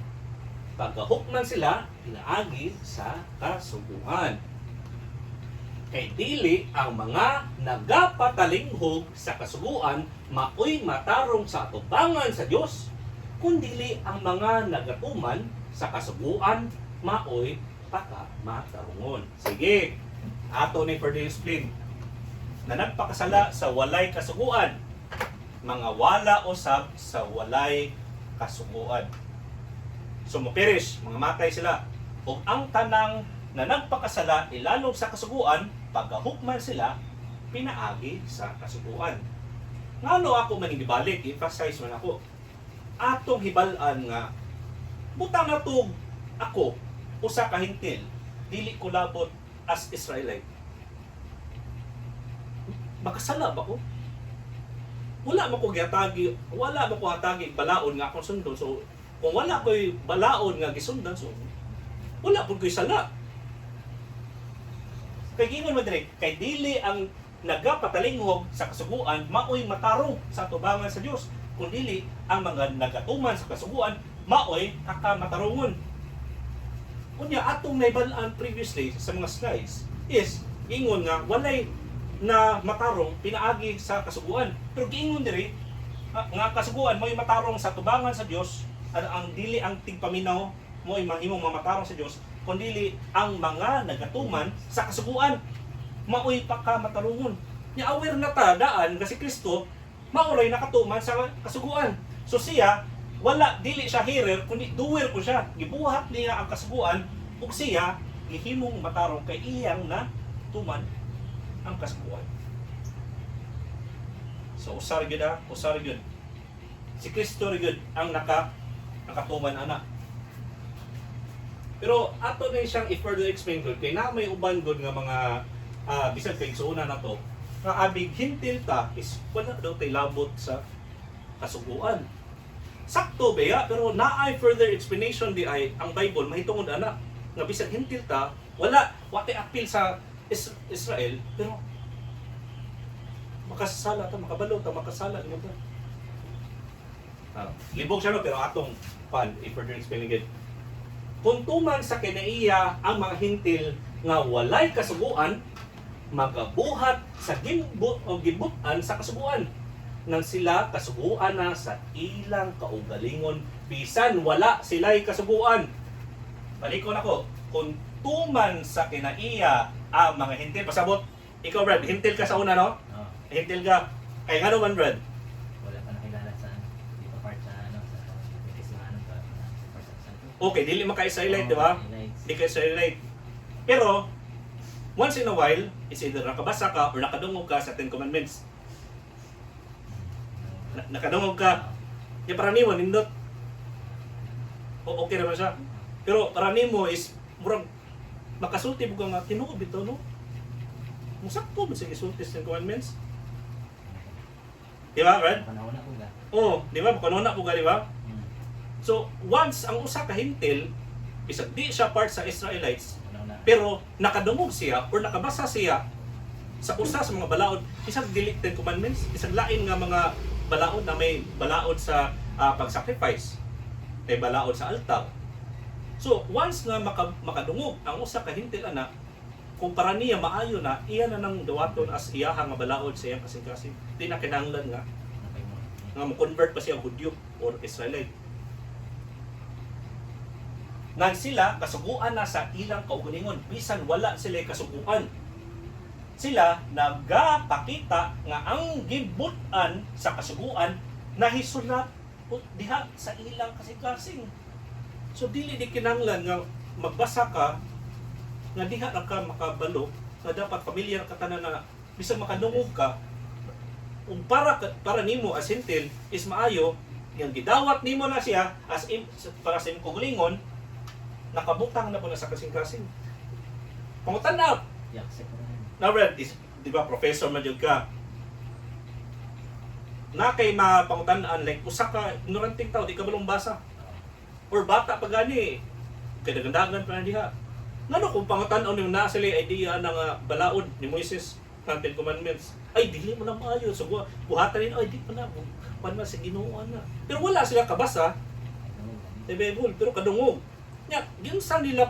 pagkahukman sila pinaagi sa kasuguan. Kay dili ang mga nagapatalinghog sa kasuguan maoy matarong sa atubangan sa Dios, kundili ang mga nagatuman sa kasuguan maoy matarungon. Sige, ato ni for the explain. Na nagpakasala sa walay kasuguan, mga wala usab sa walay kasuguan. So maperish, mga matay sila. O ang tanang na nagpakasala ilalong sa kasuguan, pagkahukman sila, pinaagi sa kasuguan. Ngano ako manigibalik, emphasize man ako. Atong hibalan nga, butang natug ako, usa ka hintil, dili ko labot as Israelite. makasala ba ko? Wala mo ko gihatagi, wala mo ko hatagi balaod nga akong sundon. So kung wala ko'y balaod nga gisundan, so wala po ko'y sala. Kay gingon mo dire, kay dili ang nagapatalingog sa kasuguan maoy matarong sa tubangan sa Dios, kun dili ang mga nagatuman sa kasuguan maoy kakamatarungon. Kunya atong naibalaan previously sa mga slides is ingon nga walay na matarong pinaagi sa kasuguan. Pero giingon diri nga kasuguan mo'y matarong sa tubangan sa Dios, ang dili ang tigpaminaw mo'y mahimong mamatarong sa Dios, kundi ang mga nagatuman sa kasuguan maoy pakamatarungon. Nya aware na ta daan kasi Kristo maoray nakatuman sa kasuguan. So siya wala dili siya hearer kundi doer ko siya. Gibuhat niya ang kasuguan ug siya gihimong matarong kay iyang na tuman ang kasuguan. So usar gyud. Si Kristo gyud ang nakatuman ana. Pero ato na siyang i-further explain gud kay na may uban gud nga mga bisan kay suuna na to nga abig hintil ta is wala daw tay labot sa kasuguan. Sakto ba pero naay further explanation di ay ang Bible mahitungod ana nga bisan hintil ta wala wate appeal sa Israel, pero makasala ta, makabalo ta, makasala mo ta. Libog siya no, pero atong i-further explain again. Kung tuman sa kinaiya ang mga hintil nga walay kasuguan, magabuhat sa gimbot o gibutan sa kasuguan nang sila kasuguan na sa ilang kaugalingon bisan wala sila'y kasuguan. Balikon ako, kung tuman sa kinaiya ang mga hintil, pasabot, ikaw Brad, hintil ka sa una no? Oh. Hintil ka, kaya nga naman Brad? Wala pa nakilala sa di pa part sa sa baptismahan pa part sa Okay, dili maka-Israelite, di ba? Di ka Israelite. Pero, once in a while, is either nakabasa ka or nakadungog ka sa Ten Commandments. Nakadungog ka, yung parani mo, nindot. O okay naman siya. Pero parani mo is, murag, makasulti mo ka nga, tinuod ito, no? Musakto mo sa isulti sa Ten Commandments. Di ba, Brad? Panahon na ko ga. Oo, di ba? Kanuna po ka, di ba? So, once ang usa ka hintil, bisag di siya part sa Israelites, Panahon na. pero nakadungog siya or nakabasa siya sa usa sa mga balaod, isang dili Ten Commandments, isang lain nga mga balaod na may balaod sa pag-sacrifice, may balaod sa altar. So, once nga makadungog ang usa ka hintil ana, kung para niya maayo na, iya na nang dawaton as iyaha nga balaod sa iyang kasing-kasing. Di na kinahanglan nga nga mo-convert pa siya Hudyo or Israelite. Nang sila kasuguan na sa ilang kaugalingon bisan wala sila kasuguan. Sila nagapakita nga ang gibutan sa kasuguan nahisulat diha sa ilang kasing-kasing. So dili di kinahanglan nga magbasa ka nga diha ra ka makabalo nga dapat pamilyar ka tanan na bisan makadungog ka kung para nimo as hintil is maayo yang gidawat nimo na siya as para sa imong kaugalingon nakabutang na po na sa kasing-kasing. Pangutan na! Yakse ko rin. Now, Brad, di ba, professor man yun ka? Na kay mapangutan-an, like, usa ka, ignoranting tao, di ka balong basa. Or bata pa gani, kay dagandagan pa na diha. Ngano kung pangutan-an yung nasa idea ng balaod ni Moises, ng Ten Commandments, ay, dili mo na maayo. So, buhatan rin, ay, di pa na, paano sa ginuuan na. Pero wala sila kabasa, sa Bible, pero kadungog. Nya, yun sa nila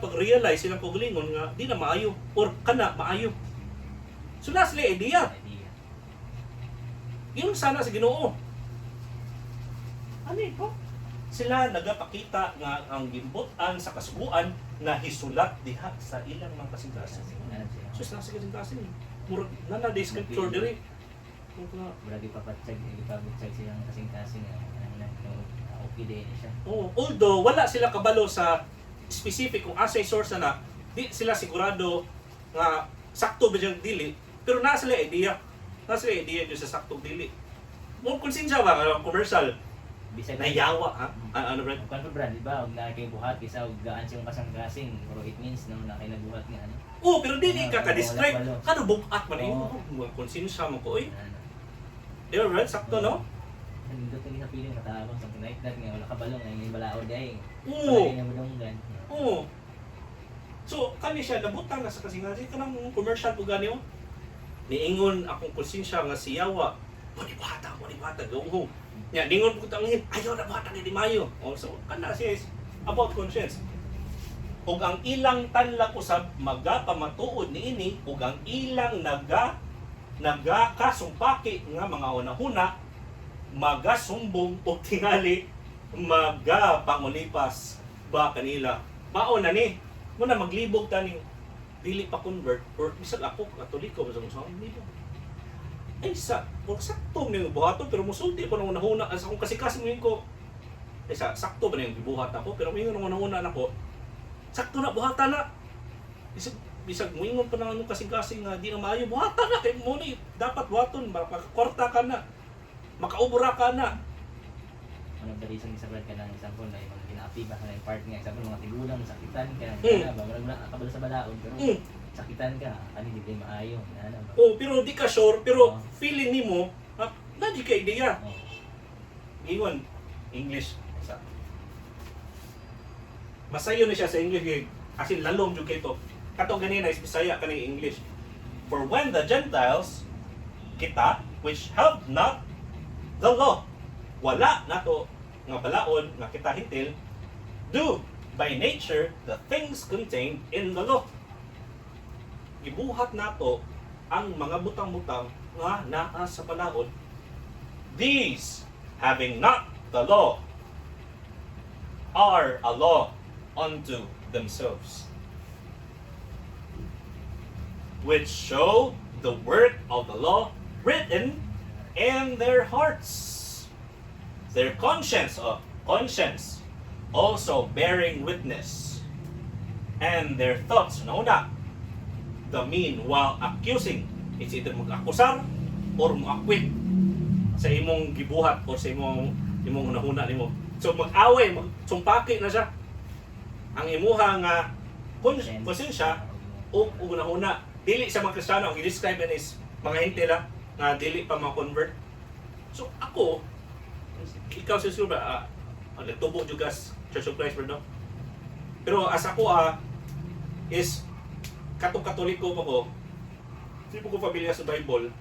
pag-realize silang kaugalingon nga di na maayo or kana maayo. So last idea. Yun sana sa Ginoo. Ano ito? Sila nagapakita nga ang gimbutan sa kasuguan na hisulat diha sa ilang mga kasing-kasing. So sa kasing-kasing, murag na di scripture diri. Murag ipapatsag siyang kasing-kasing okay din siya. Oh, although wala sila kabalo sa specific kung asa source na, di sila sigurado nga sakto ba diyang dili, pero nasa sila idea. Nasa sila idea dyan sa saktong dili. Mo konsensya ba commercial? Bisag Nayawa ha. Ano Brad? Kan pa brand, di ba? Og na kay buhat kaysa og gaan siyang kasang-kasing, pero it means no na kay nagbuhat nga ano. Oh, pero dili ka ka-describe. Wala. Kano bukat man Oo. mo konsensya mo ko oy. Ano. Di ba Brad? Sakto no? Nindot ni sa piling katawag sa tonight that nga wala ka balong nga yung balaod ay. Oo. Wala na madunggan. Oo. So, kani siya nabutang na sa kasingasin kanang commercial po gani oh. Niingon akong konsensya nga si Yawa. Mo di bata gawong. Nya ningon ko tangin, ayaw na bata ni Mayo. Also, kana siya is about conscience. Ug ang ilang tanla usab magapamatuod niini ug ang ilang nagakasumpaki nga mga unahuna magasumbong o tingali magapangulipas ba kanila. Mao na ni mo na maglibog tani dili pa convert or bisan ako katoliko sa mga ay sakto ni buhaton pero musulti ko nang unahuna sa akong kasikasin mo ko ay sakto ba na yung gibuhat ako pero mo nang unahuna nako sakto na buhatan na bisag moingon pa nang anong kasing-kasing nga di na maayo buhatan na kay mo ni dapat buhaton makakwarta ka na makaubra ka na. Ano ba reason isa brad ka ng example na yung kinaapi ba na yung part nga example mga tigulang sakitan ka na ba wala kabalo sa balaod pero sakitan ka ani di kay maayo ano ba. Oh, pero di ka sure pero feeling nimo na di ka ideya. Ingon English sa masayo na siya sa English as in lalom jud kay to. Kato ganina is Bisaya kani English. For when the Gentiles kita which have not the law wala nato nga balaod nga kita hintil do by nature the things contained in the law. Gibuhat nato ang mga butang-butang nga naa sa balaod. These having not the law are a law unto themselves, which show the work of the law written in their hearts. Their conscience also bearing witness, and their thoughts, nauna, the mean while accusing, it's either mag-akusar or mag-acquit sa imong gibuhat or sa imong nahuna nimo. So mag-away, magsumpaki na siya. Ang imuha nga konsensya o nahuna dili sa mga Kristiyano ang i-describe is mga hintila nga dili pa ma-convert. So ako ikaw si Silva nagtubo jud gas Church of Christ no? Pero as ako is Katoliko pa ko, hindi po ko pamilya sa Bible,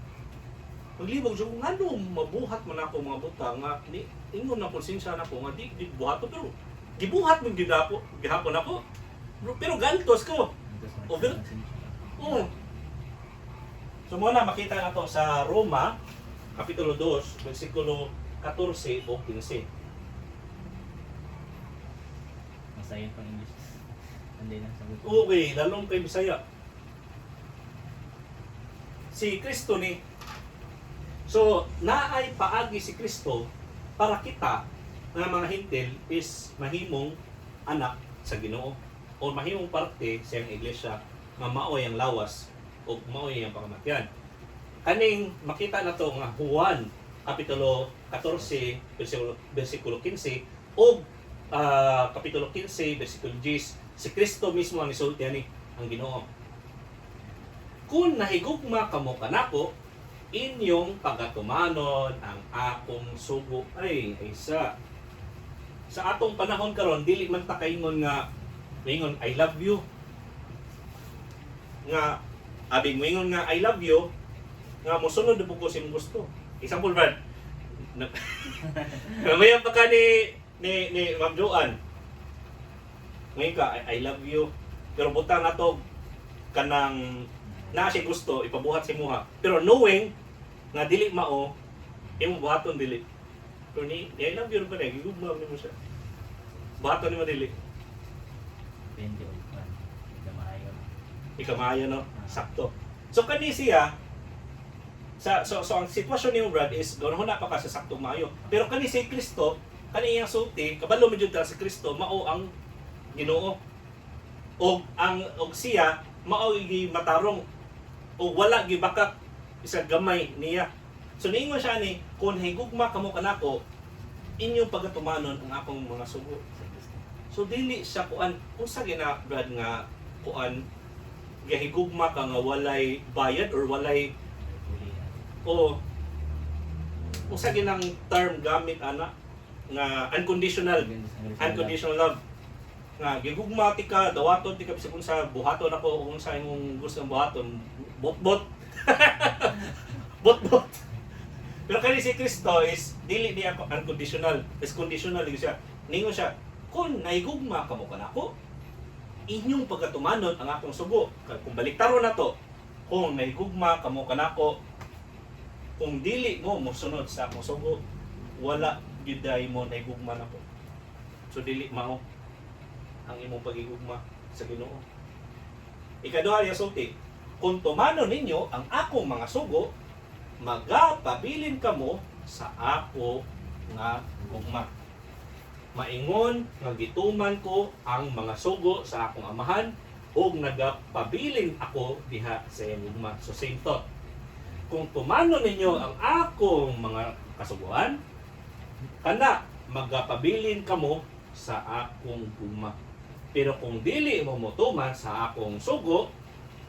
maglibog siya kung ano, mabuhat man ako mga butang, nga, ingon na konsensya na ko, nga di buhat ko, pero gibuhat mo gihapon ako, pero gantos ko. Oo. So muna, makita na to sa Roma, Kapitulo 2, versikulo 14 o 15. Masaya pang English. Hindi na sagot. Okay, lalong kay Bisaya. Si Kristo ni so naay paagi si Kristo para kita nga mga hintil is mahimong anak sa Ginoo o mahimong parte sa iyang iglesia nga maoy ang lawas o maoy ang pakamatyan. Kaning makita na to nga Juan Kapitulo 14 versikulo 15 o Kapitulo 15 versikulo 10 si Kristo mismo ang isulti ani ang Ginoo. Kung nahigugma kamo kanako, inyong pagatumanon ang akong sugo. Ay isa. Sa atong panahon karon dili man ta kaingon nga mingon I love you. Nga abing mingon nga I love you nga mosunod na ko sa imong gusto. Example Brad. Namayan pa ka ni Ma'am Joanne. Ngayon ka, I love you. Pero butang na to kanang na siya gusto, ipabuhat si Muha. Pero knowing nga dili mao, imong buhaton dili. Pero ni I love you rin pa rin, gigugma mo siya. Buhaton ni mo dili. Depende o ikamayo. Ikamayo no? Sakto. So kani siya, so ang sitwasyon niyo Brad is ganoon na pa ka sa saktong maayo. Pero kani si Kristo, kani iyang sulti, kabalo mo jud si Kristo, mao ang Ginoo. Og siya mao gi matarong o wala gibakak isa gamay niya. So niingon siya ni kun higugma kamo kanako inyong pagatumanon ang akong mga sugo. So dili siya kuan usa gina Brad nga kuan gahigugma ka nga walay bayad or walay o usa ginang term gamit ana nga unconditional love nga gigugma ti ka dawaton ti ka bisag unsa buhaton ako kung sa imong gusto ng buhaton bot bot pero kani si Kristo is dili niya unconditional is conditional siya ningon siya kung naigugma ka mo kanako inyong pagkatumanon ang akong sugo kung baliktaron na to kung naigugma ka mo kanako kung dili mo mosunod sa akong sugo wala gyuday mo naigugma nako so dili mao ang imong pagigugma sa Ginoo. Ikaduha ya sulti, kung tumanon ninyo ang akong mga sugo, magapabilin kamo sa ako nga gugma. Maingon nga gituman ko ang mga sugo sa akong amahan ug nagapabilin ako diha sa iyang gugma. So same thought. Kung tumanon ninyo ang akong mga kasuguan, kana magapabilin kamo sa akong gugma. Pero kung dili mo motuman sa akong sugo,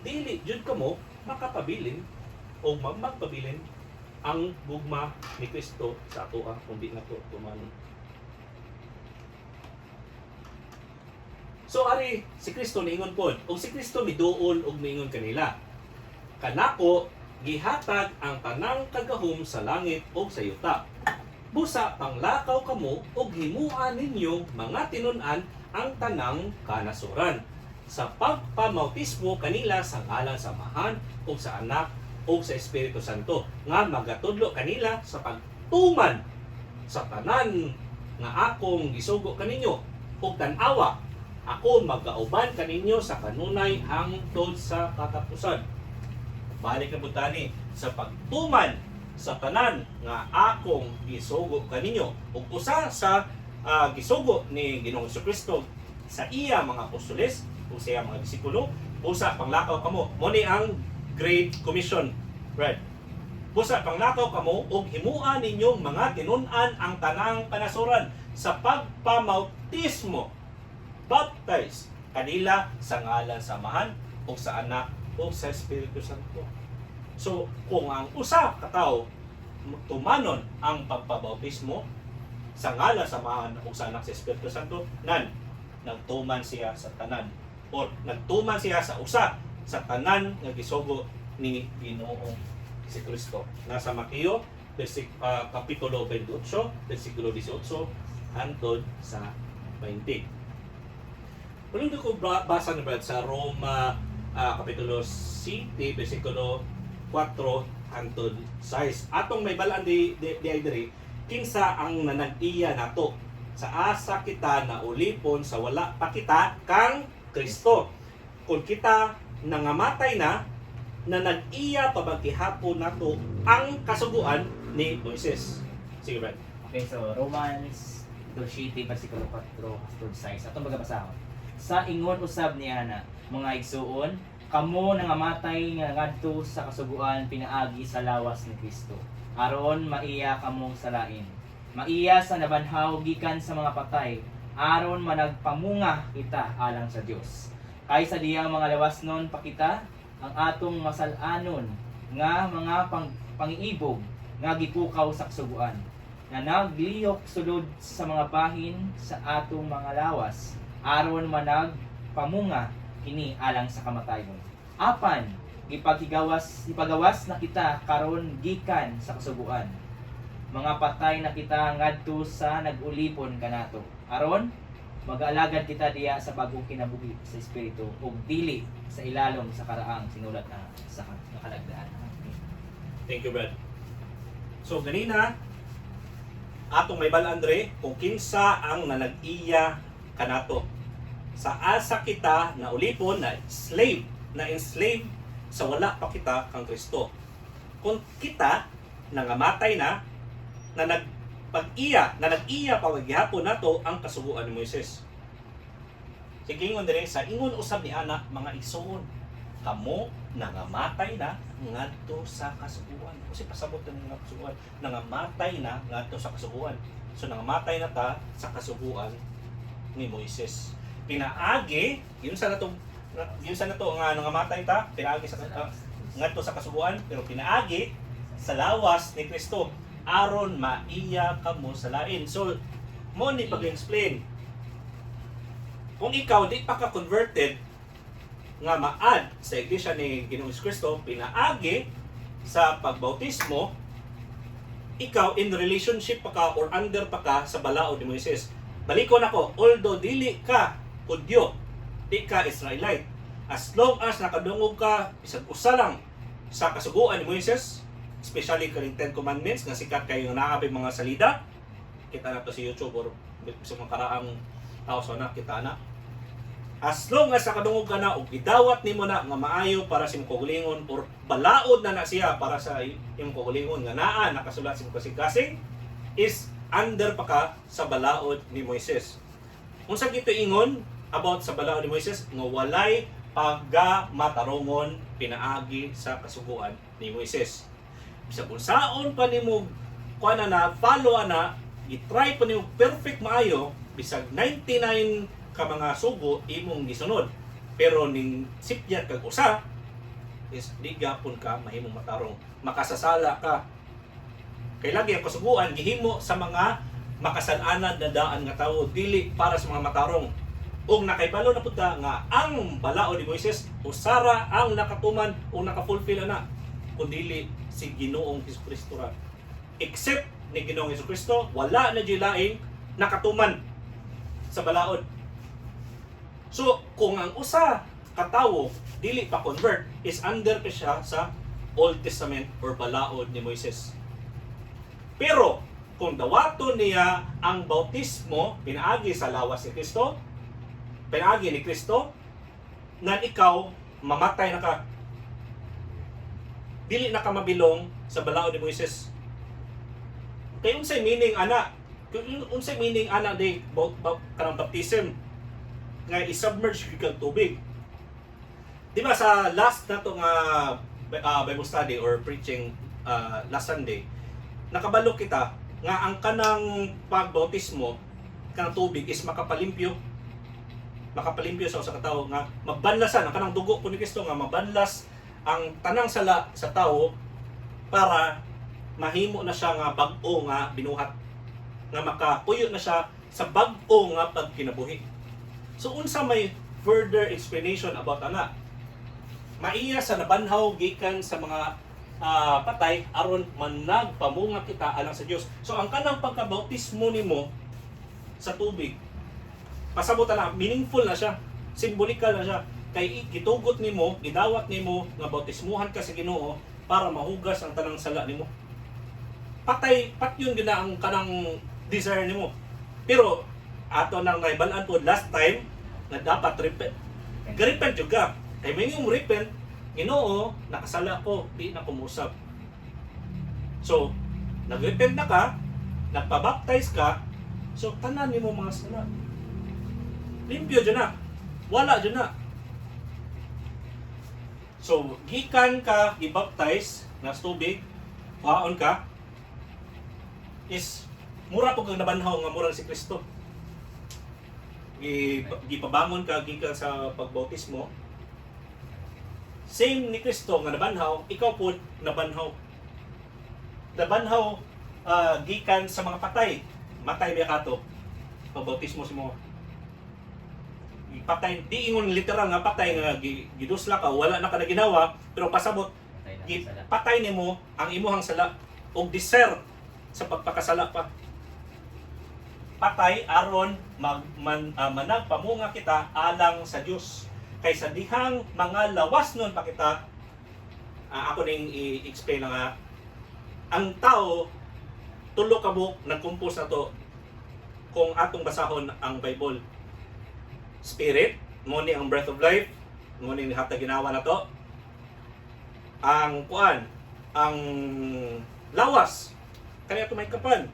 dili jud kamo makapabilin o magpabilin ang gugma ni Kristo sa atoa kung di nato tumanon. So ari si Kristo niingon pod, ug si Kristo miduol ug miingon kanila. Kanako gihatag ang tanang kagahom sa langit ug sa yuta. Busa panglakaw kamo ug himuan ninyo mga tinun-an ang tanang kanasuran sa pagpamautismo kanila sa ngalan sa Amahan ug sa Anak ug sa Espiritu Santo nga magatudlo kanila sa pagtuman sa tanan nga akong gisugo kaninyo ug tan-awa ako magauban kaninyo sa kanunay hangtod sa katapusan. Balik na butani sa pagtuman sa tanan nga akong gisugo kaninyo ug usa sa gisugo ni Ginoong Jesucristo sa iya mga apostoles o sa iya mga disikulo busa panglakaw kamo mo ni ang Great Commission Brad busa panglakaw kamo ug himuan ninyong mga tinun-an ang tanang kanasuran sa pagpamautismo baptize kanila sa ngalan sa Amahan o sa Anak o sa Espiritu Santo. So kung ang usa ka tawo tumanon ang pagpabautismo sa ngalan sa Amahan o sa Anak sa Espiritu Santo, nagtuman siya sa tanan o nagtuman siya sa usa sa tanan nga gisugo ni Ginoong si Kristo. Nasa Mateo kapitulo 28, versikulo 18 hangtod sa 20. Kung ko basa ni Brad sa Roma kapitulo 7, versikulo 4 hangtod 6. Atong may balaan di diri kinsa ang nanag-iya nato sa asa kita na ulipon sa wala pa kita kang Kristo. Kung kita nangamatay na nag-iya pabagihapon nato ang kasuguan ni Moises. Sige, Brad. Okay, so Romans 2:7 versikulo 4 hangtod 6. Atong magabasa. Sa ingon usab niya na mga igsuon, kamo nangamatay nga ngadto sa kasuguan pinaagi sa lawas ni Kristo. Aron maiya kamo sa lain. Maiya sa nabanhaw gikan sa mga patay, aron managpamunga kita alang sa Dios. Kay sa diyang mga lawasnon pa kita ang atong masal-anon nga mga pangiibog nga gipukaw sa kasuguan. Na nagliyok sulod sa mga bahin sa atong mga lawas, aron managpamunga kini alang sa kamatayon. Apan ipagawas na kita karon gikan sa kasuguan. Mga patay na kita ngadto sa nagulipon kanato. Aron mag-alagad kita diya sa bagong kinabuhi sa espiritu ug dili sa ilalom sa karaang sinulat na sa nakalagdaan. Thank you, Brad. So ganina atong may bal Andre kung kinsa ang nanag-iya kanato. Sa asa kita na ulipon na enslave sa wala pa kita kang Kristo. Kung kita nangamatay na nag-iya paghihapon nato ang kasuguan ni Moises. Sige ingon dire sa ingon usab ni ana mga igsoon kamo nangamatay na ngadto sa kasuguan. Kasi pasabot ng mga kasuguan nangamatay na ngadto sa kasuguan. So nangamatay na ta sa kasuguan ni Moises. Pinaagi, yun sa nato nga nangamatay ta, pinaagi sa ngadto sa kasuguan, pero pinaagi sa lawas ni Kristo aron maiya kamo sa lain. So mo ni pag-explain. Kung ikaw di pa ka converted nga maad sa iglesia ni Ginoong Kristo, pinaagi sa pagbautismo, ikaw in relationship pa ka or under pa ka sa balaod ni Moises. Balikon ako, although dili ka Hudyo, di ka Israelite, as long as nakadungog ka isang usa lang sa kasuguan ni Moises, especially kaning 10 Commandments nga sikat kayo nga naabay mga salida, kita na to sa YouTube or sa mga karaang tao sa na kita na. As long as nakadungog ka na o gidawat nimo na nga maayo para sa imong kaugalingon or balaod na siya para sa imong kaugalingon nga naa nakasulat sa imong kasing-kasing, is under pa ka sa balaod ni Moises. Unsa gito ingon about sa balaod ni Moises nga walay pagamatarungon pinaagi sa kasuguan ni Moises. Bisag unsaon pa nimo kuan na follow ana, i-try pa nimo perfect maayo, bisag 99 ka mga sugo imong gisunod, pero ning sipyat kag usa is di gapon ka mahimong matarong, makasasala ka. Kay lagi ang kasuguan gihimo sa mga makasalanan na daan nga tawo, dili para sa mga matarong. Og nakaibalo na pud ka nga ang balaod ni Moises usara ang nakatuman o nakafulfill ana, kundi si Ginoong Hesukristo ra. Except ni Ginoong Hesukristo, wala na laing nakatuman sa balaod. So, kung ang usa katawo dili pa convert, is under pa siya sa Old Testament or balaod ni Moises. Pero kung dawaton niya ang bautismo pinaagi sa lawas ni Kristo, pinaagi ni Kristo, nan ikaw mamatay na ka, dili na ka mabilong sa balaod ni Moises. Kaya unsay meaning ana? Unsay meaning ana di kanang baptism nga i-submerge kag tubig? Di ba sa last na to nga Bible study or preaching last Sunday, nakabalo kita nga ang kanang pagbautismo kanang tubig is makapalimpyo sa usa ka tawo, nga mabanlasan ang kanang dugo po ni Kristo nga mabanlas ang tanang sala sa tawo para mahimo na siya nga bag-o nga binuhat, nga makapuyo na siya sa bag-o nga pagkinabuhi. So unsa may further explanation about ana? Maiya sa nabanhaw gikan sa mga patay aron managpamunga kita alang sa Dios. So ang kanang pagkabautismo nimo sa tubig, pasabot na meaningful na siya, symbolikal na siya, kay gitugot nimo, gidawat nimo nga bautismuhan ka sa Ginoo para mahugas ang tanang sala nimo. Patay patyon gyud na ang kanang desire nimo. Pero ato nang naibalaan po last time na dapat repent. Repent jud ka. Kay may yung repent, Ginoo, nakasala ko, di na kumusap. So, nag-repent na ka, nagpabaptize ka, so tanan nimo mga sala. Limpyo dyan na. Wala dyan na. So, gikan ka, i-baptize na tubig, waon ka, is mura po kang nabanhaw nga mura si Kristo. Gipabangon ka gikan sa pagbautismo, same ni Kristo nga nabanhaw, ikaw po nabanhaw gikan sa mga patay. Matay biya kato pagbautismo si mo, patay, di ingon literal nga patay nga gidusla ka, wala na ka na ginawa, pero pasabot patay nimo ang imuhang sala og deserve sa pagpakasala pa. Patay aron managpamunga kita alang sa Dios. Kaysa dihang mga lawas nun pa kita, ako ning i-explain na nga, ang tao tulo ka buok nagkumpos na to kung atong basahon ang Bible. Spirit, mo ni ang breath of life, mo ni hatag ginawa na to. Ang kuan, ang lawas, kaya may kapan,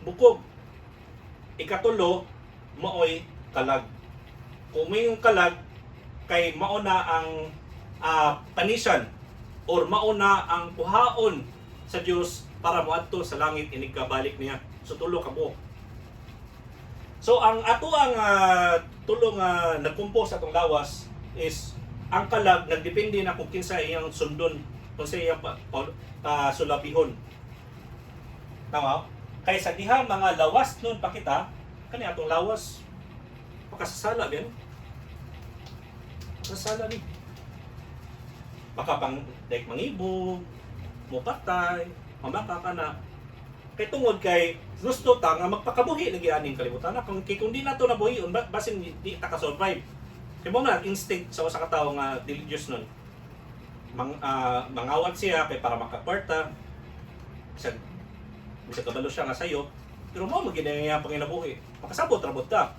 bukog. Ikatulo, maoy kalag. Kung may yung kalag, kay mauna ang panisan or mauna ang kuhaon sa Dios para moadto sa langit inig kabalik niya. So tulo ka buok. So ang ato ang tulo nga nagkumpos atong lawas is ang kalag nagdepende na kung kinsa iyang sundon, kung sa iyang sulabihon. Tama? Kaya sa diha mga lawas nun pa kita, kani atong lawas pakasasala ben. Kasala ni. Baka pang like mangibog, mupatay, mamaka ka na. Kay tungod kay gusto ta nga magpakabuhi lagi aning kalibutan na kung di nato nabuhion basin di ta ka survive. Kay mo na instinct sa usa ka tawo nga religious nun. Mangawat siya kay para makakwarta. Bisa kabalo siya nga sayo, pero mo maginaya panginabuhi. Makasabot-rabot ka.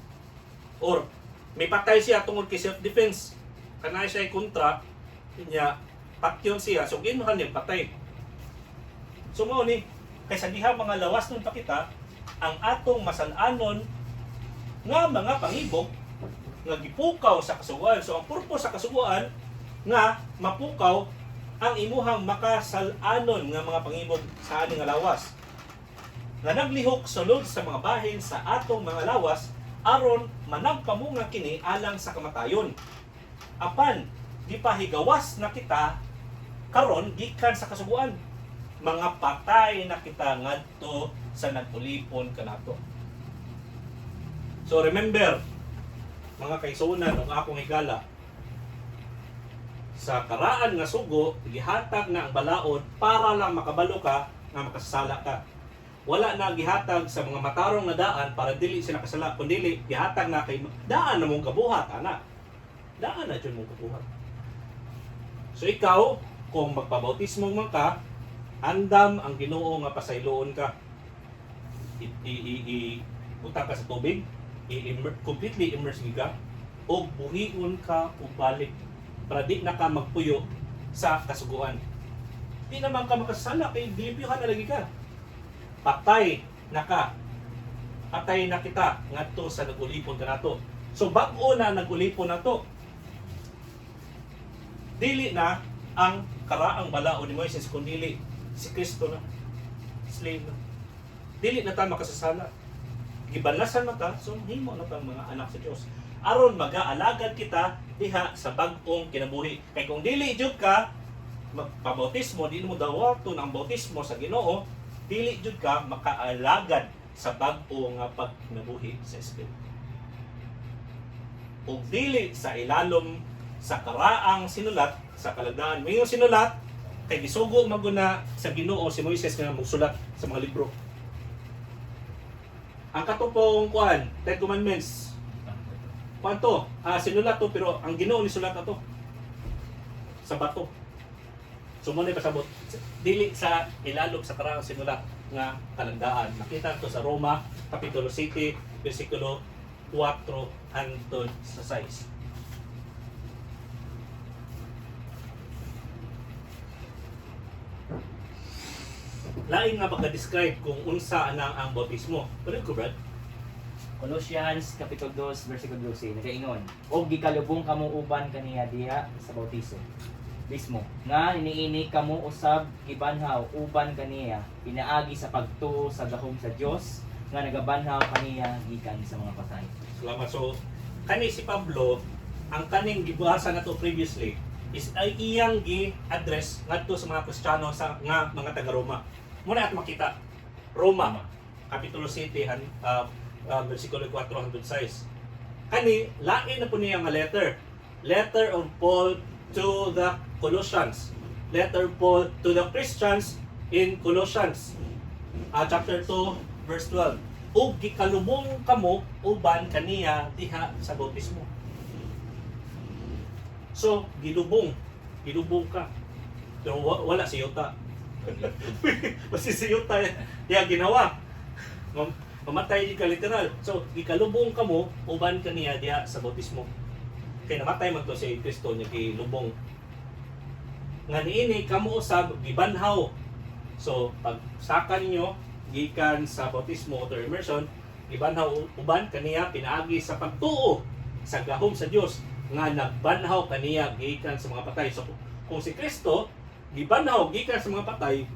Or may patay siya tungod kay self-defense. Kanay siya kontra, niya patyon siya, so ginuhan niya patay. So mao ni kaysa diha mga lawas nun pa kita, ang atong masalanon nga mga pangibog nga gipukaw sa kasuguan. So ang purpose sa kasuguan nga mapukaw ang imuhang makasalanon nga mga pangibog sa aning nga lawas. Nga naglihok sulod sa mga bahin sa atong mga lawas aron managpamunga kini alang sa kamatayon. Apan gipahigawas na kita karon gikan sa kasuguan. Mga patay na kita ngadto sa nagulipon kanato. So remember, mga kaigsuonan ug akong higala, sa karaan nga sugo gihatag na ang balaod para lang makabalo ka nga makasala ka. Wala na gihatag sa mga matarong na daan para dili sila kasala, kundi gihatag na kay daan na mong kabuhat, ana. Daan na dyan mong kabuhat. So ikaw, kung magpabautismo man ka, andam ang Ginoo nga pasayloon ka. Butang ka sa tubig, completely immerse ka, o buhion ka o balik para di na ka magpuyo sa kasuguan. Di naman ka makasala kay dilipyuhan na lagi ka. Patay na ka. Patay na kita ngadto sa nagulipon kanato. So bag-o na nagulipon nato. Dili na ang karaang balao ni Moises kundi si Kristo na. Slave na. Dili na ta makasasala. Gibalasan na ta, so himo na tang mga anak sa Dios. Aron mag-aalagad kita diha sa bag-ong kinabuhi. Kay kung dili jud ka magpabautismo, di mo dawato ng bautismo sa Ginoo, dili jud ka makaalagad sa bag-o nga pagnabuhi sa Espiritu. Ug dili sa ilalom sa karaang sinulat sa kalagdaan. Mayong sinulat kay gisugo maguna sa Ginoo si Moises nga magsulat sa mga libro. Ang katupong kuan, 10 Commandments. Kuan to, sinulat to pero ang Ginoo ni sulat na to sa bato. So mo na pasabot dili sa ilalom sa karaang sinulat nga kalandaan. Makita to sa Roma kapitulo 7 bersikulo 4 hangtod sa 6. Lain nga pagka-describe kung unsa anang ang bautismo. Pwede ko, Brad? Colossians kapitulo 2 bersikulo 12 nagaingon, og gikalubong kamo uban kaniya diha sa bautismo. Mismo nga iniini kamo usab gibanhaw uban kaniya pinaagi sa pagtuo sa gahom sa Dios nga nagabanhaw kaniya gikan sa mga patay. Salamat. So, kani si Pablo, ang kaning gibasa nato previously is ay iyang gi-address ngadto sa mga Kristiyano sa nga mga taga Roma. Muna at makita Roma kapitulo 7 bersikulo 4 hangtod 6. Kani lain na po niya nga letter of Paul to the Colossians, letter Paul to the Christians in Colossians chapter 2 verse 12. Ug gikalubong kamo uban kaniya diha sa bautismo. So gilubong ka. Pero wala si Yuta. Basta si Yuta ya ginawa. Mamatay di ka literal. So gikalubong kamo uban kaniya diha sa bautismo. Kay namatay man to si Kristo niya kilubong. Nga niini kamo usab gibanhaw. So pag saka ninyo gikan sa bautismo or immersion, gibanhaw uban kaniya pinaagi sa pagtuo sa gahom sa Dios nga nagbanhaw kaniya gikan sa mga patay. So kung si Kristo gibanhaw gikan sa mga patay,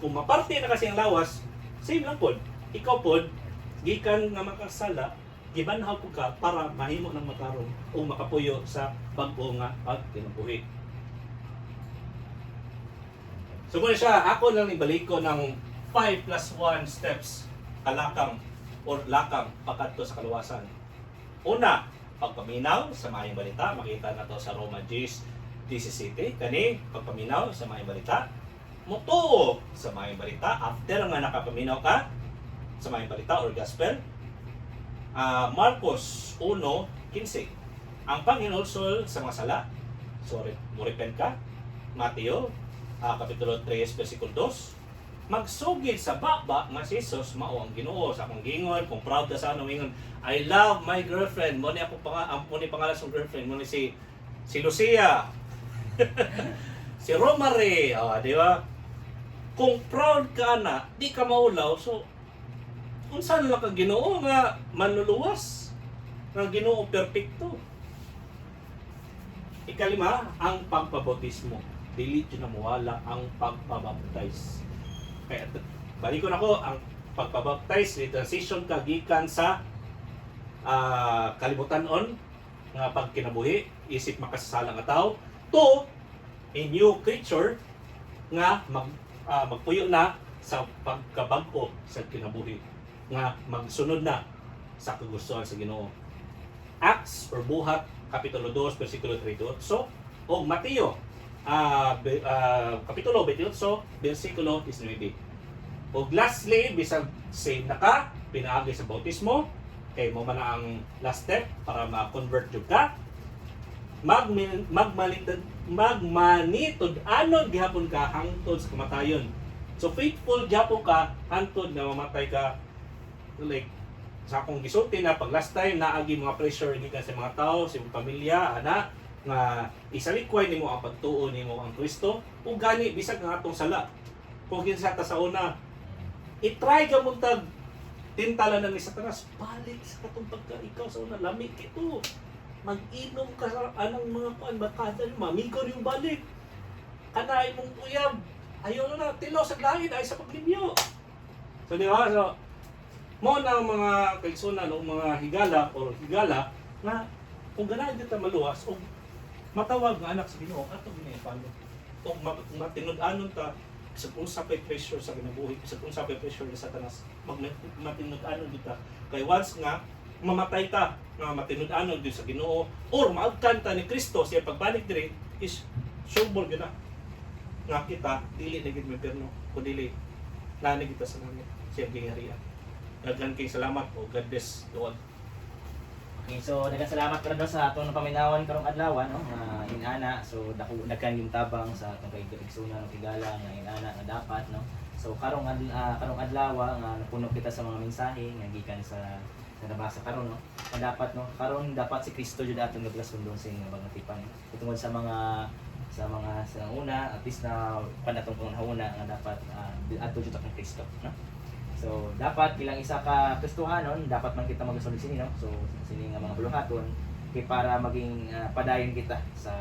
kung maparte na kasi ang lawas, same lang pod. Ikaw pod, gikan nga makasala, gibanhaw ko ka para mahimo ng makaron o makapuyo sa bag-o nga pagkinabuhi. So muna siya, ako lang ibalik ko ng 5+1 steps kalakang or lakang pagkadto sa kaluwasan. Una, pagpaminaw sa maayong balita, makita na to sa Roma 10:17, kani pagpaminaw sa maayong balita, mutuo sa maayong balita after nga nakapaminaw ka sa maayong balita or gospel. Marcos 1:15, ang panghinulsol sa mga sala, so repent ka. Mateo Kapitulo 3, versikulo 2, magsugid sa baba nga si Jesus mao ang Ginoo sa akong gingon, kung proud ka sa anong ingon, I love my girlfriend, mo ni ako pangalan sa girlfriend, mo ni si Lucia, si Romare, di ba? Kung proud ka na, di ka maulaw, so unsa na ka Ginoo nga manluluwas, nga Ginoo perpekto. Ikalima, ang pagpabautismo. Dili na mawala ang pagpabaptize. Kaya balikon ako, ang pagpabaptize, transition ka gikan sa kalibutan-on nga pagkinabuhi, isip makasasala nga tao, to a new creature nga magpuyo na sa pagkabag-o sa kinabuhi, nga magsunod na sa kagustuhan sa Ginoo. Acts or Buhat Kapitulo 2 versikulo 3-8 o Mateo Kapitulo 28 versikulo 19. O lastly, bisag save na ka, pinaagi sa bautismo, kay mo man ang last step para ma-convert jud ka. Magmanitod anon gihapon ka hangtod sa kamatayon. So faithful gihapon ka hangtod na mamatay ka. Like sa akong gisulti na pag last time naagi mga pressure gikan sa mga tao, sa imong pamilya, ana nga isalikway nimo ang pagtuo nimo ang Kristo ug gani bisag nga atong sala. Kung kinsa ta sa una, i-try ka mong tag tintala na ni Satanas, balik sa katong pagka ikaw sa una, lami kito. Mag-inom ka sa anang mga kuan bakada, mamigo yung balik. Kanay mong uyab. Ayaw na tilaw sa lain ay sa paglimyo. So di ba? So mo na mga kaigsunan o mga higala o higala na kung ganahan kita maluwas o matawag nga anak sa Ginoo ato ginipalo. O matinud-anon ta sa kung sa pressure sa kinabuhi, sa kung sa pressure ni Satanas, matinud-anon kita. Kay once nga mamatay ta, nga matinud-anon din sa Ginoo or maagkan ta ni Kristo siya pagbalik diri is sure gyud na nga kita dili na gid maperno kun dili nani kita sa langit siya gingarian. Daghan kay salamat o God bless you all. Okay, so nagkasalamat pa rin sa atong napaminawan karong adlaw, no? Inana, so daghan yung tabang sa atong kaigsunan ng tigala nga inana nga dapat, no? So karong adlaw nga napuno kita sa mga mensahe nga gikan sa nabasa karon, no? Nga dapat, no? Karon dapat si Kristo jud atong naglasundon sa inyong mga tipan. Tungod sa mga sa una, at least na panatong panahona nga dapat ato jud ang Kristo, no? So, dapat bilang isa ka Kristohanon, dapat man kita magasulod sini, no? So, sini nga mga buluhaton, kay para maging padayon kita sa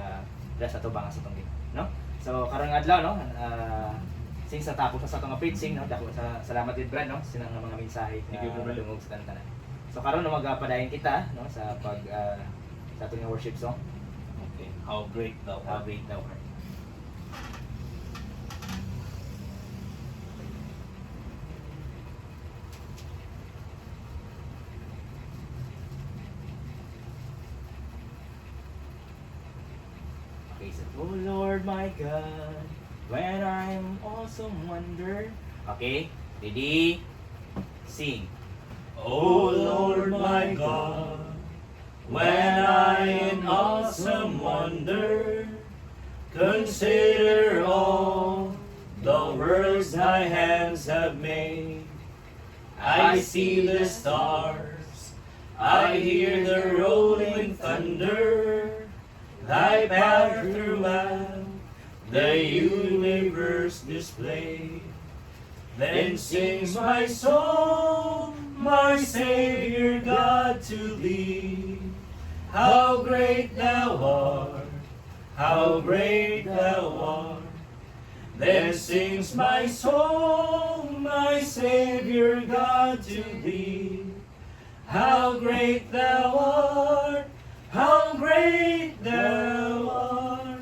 atubang sa tong no? So, karong adlaw, no? Since natapos sa atong preaching, no? Dako sa salamat din Brad, no? Sinang mga mensahe nga dungog sa tanan. So, karon na magpadayon kita, no? Sa sa atong worship song. Okay. How great thou art. How great thou art. Oh Lord my God, when I'm awesome wonder. Okay, ready, sing. O Lord my God, when I in awesome wonder consider all the worlds thy hands have made, I see the stars, I hear the rolling thunder, thy power throughout the universe display. Then sings my soul, my Savior God, to thee. How great thou art, how great thou art. Then sings my soul, my Savior God, to thee. How great thou art, how great thou art.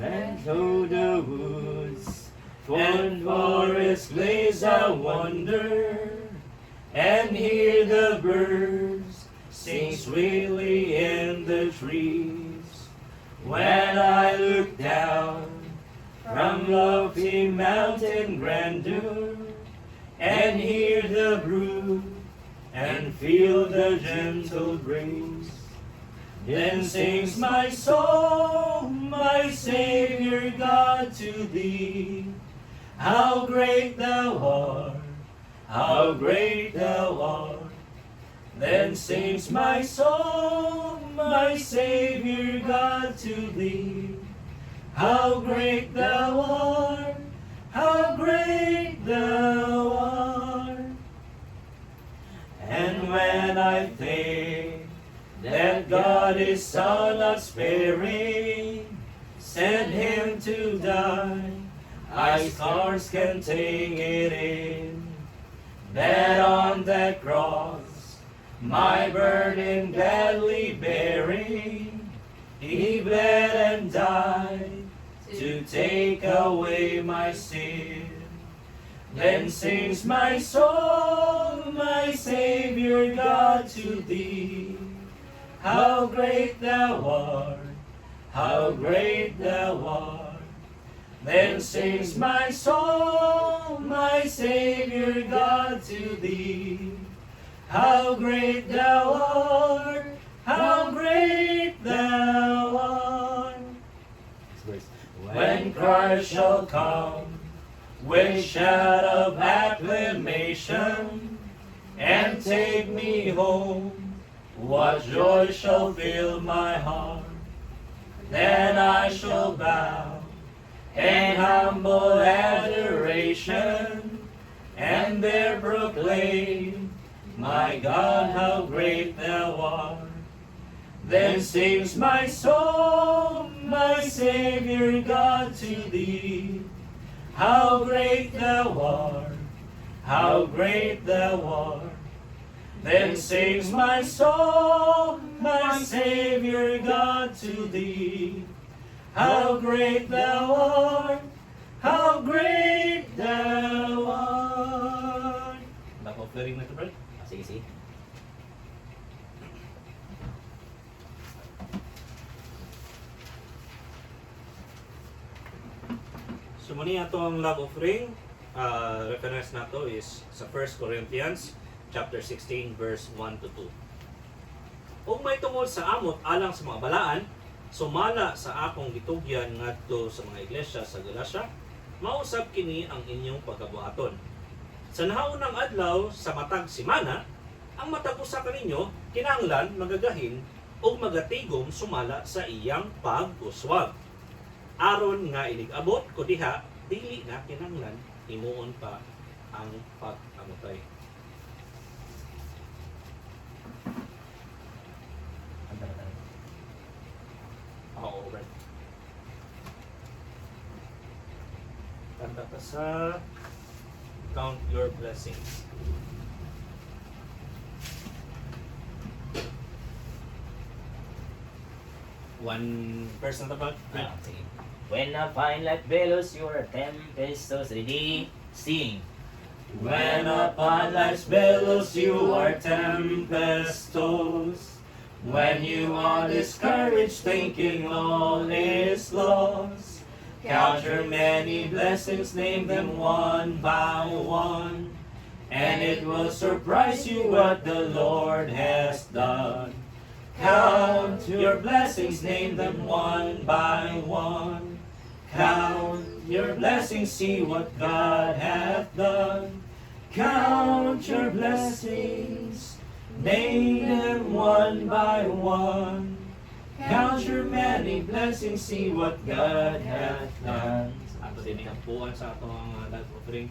And through the woods, And forest glades I wander, and hear the birds sing sweetly in the trees. When I look down from lofty mountain grandeur, and hear the brook, and feel the gentle breeze, then sings my soul, my Savior God, to thee. How great thou art, how great thou art. Then sings my soul, my Savior God, to thee. How great thou art, how great thou art. And when I think that God His Son not sparing, sent Him to die, I scarce can take it in, that on that cross, my burden gladly bearing, He bled and died to take away my sin. Then sings my soul, my Savior God, to thee. How great thou art, how great thou art. Then sings my soul, my Savior God, to thee. How great thou art, how great thou art. When Christ shall come with shout of acclamation and take me home, what joy shall fill my heart. Then I shall bow in humble adoration, and there proclaim, my God, how great thou art. Then sings my soul, my Savior God, to thee. How great thou art, how great thou art. Then sings my soul, my Savior God, to thee. How great thou art, how great thou art. Naka-offering na ito, bro? Sige, sige. So muni ato ang love offering. Reference na to is sa 1 Corinthians chapter 16 verse 1 to 2. Kung may tungod sa amot alang sa mga balaan, sumala sa akong gitugyan ngadto sa mga iglesia sa Galacia, mausab kini ang inyong pagkabuhaton. Sa nahaunang adlaw sa matag simana, ang matag usa kaninyo kinahanglan magagahin o magatigom sumala sa iyang pag-uswag. Aron nga ilig-abot ko diha, dili na kinahanglan himuon pa ang pag-amutay. Oo, right. Kanta ka sa Count Your Blessings. One verse na tapat. Sige. When a fine light billows your tempestuous ready, sing. When upon life's billows you are tempestuous, when you are discouraged thinking all is lost, count your many blessings, name them one by one, and it will surprise you what the Lord has done. Count your blessings, name them one by one. Count your blessings, see what God hath done. Count your blessings, name them one by one. Count your many blessings, see what God hath done. Ato din ang puan sa ato ang life offering.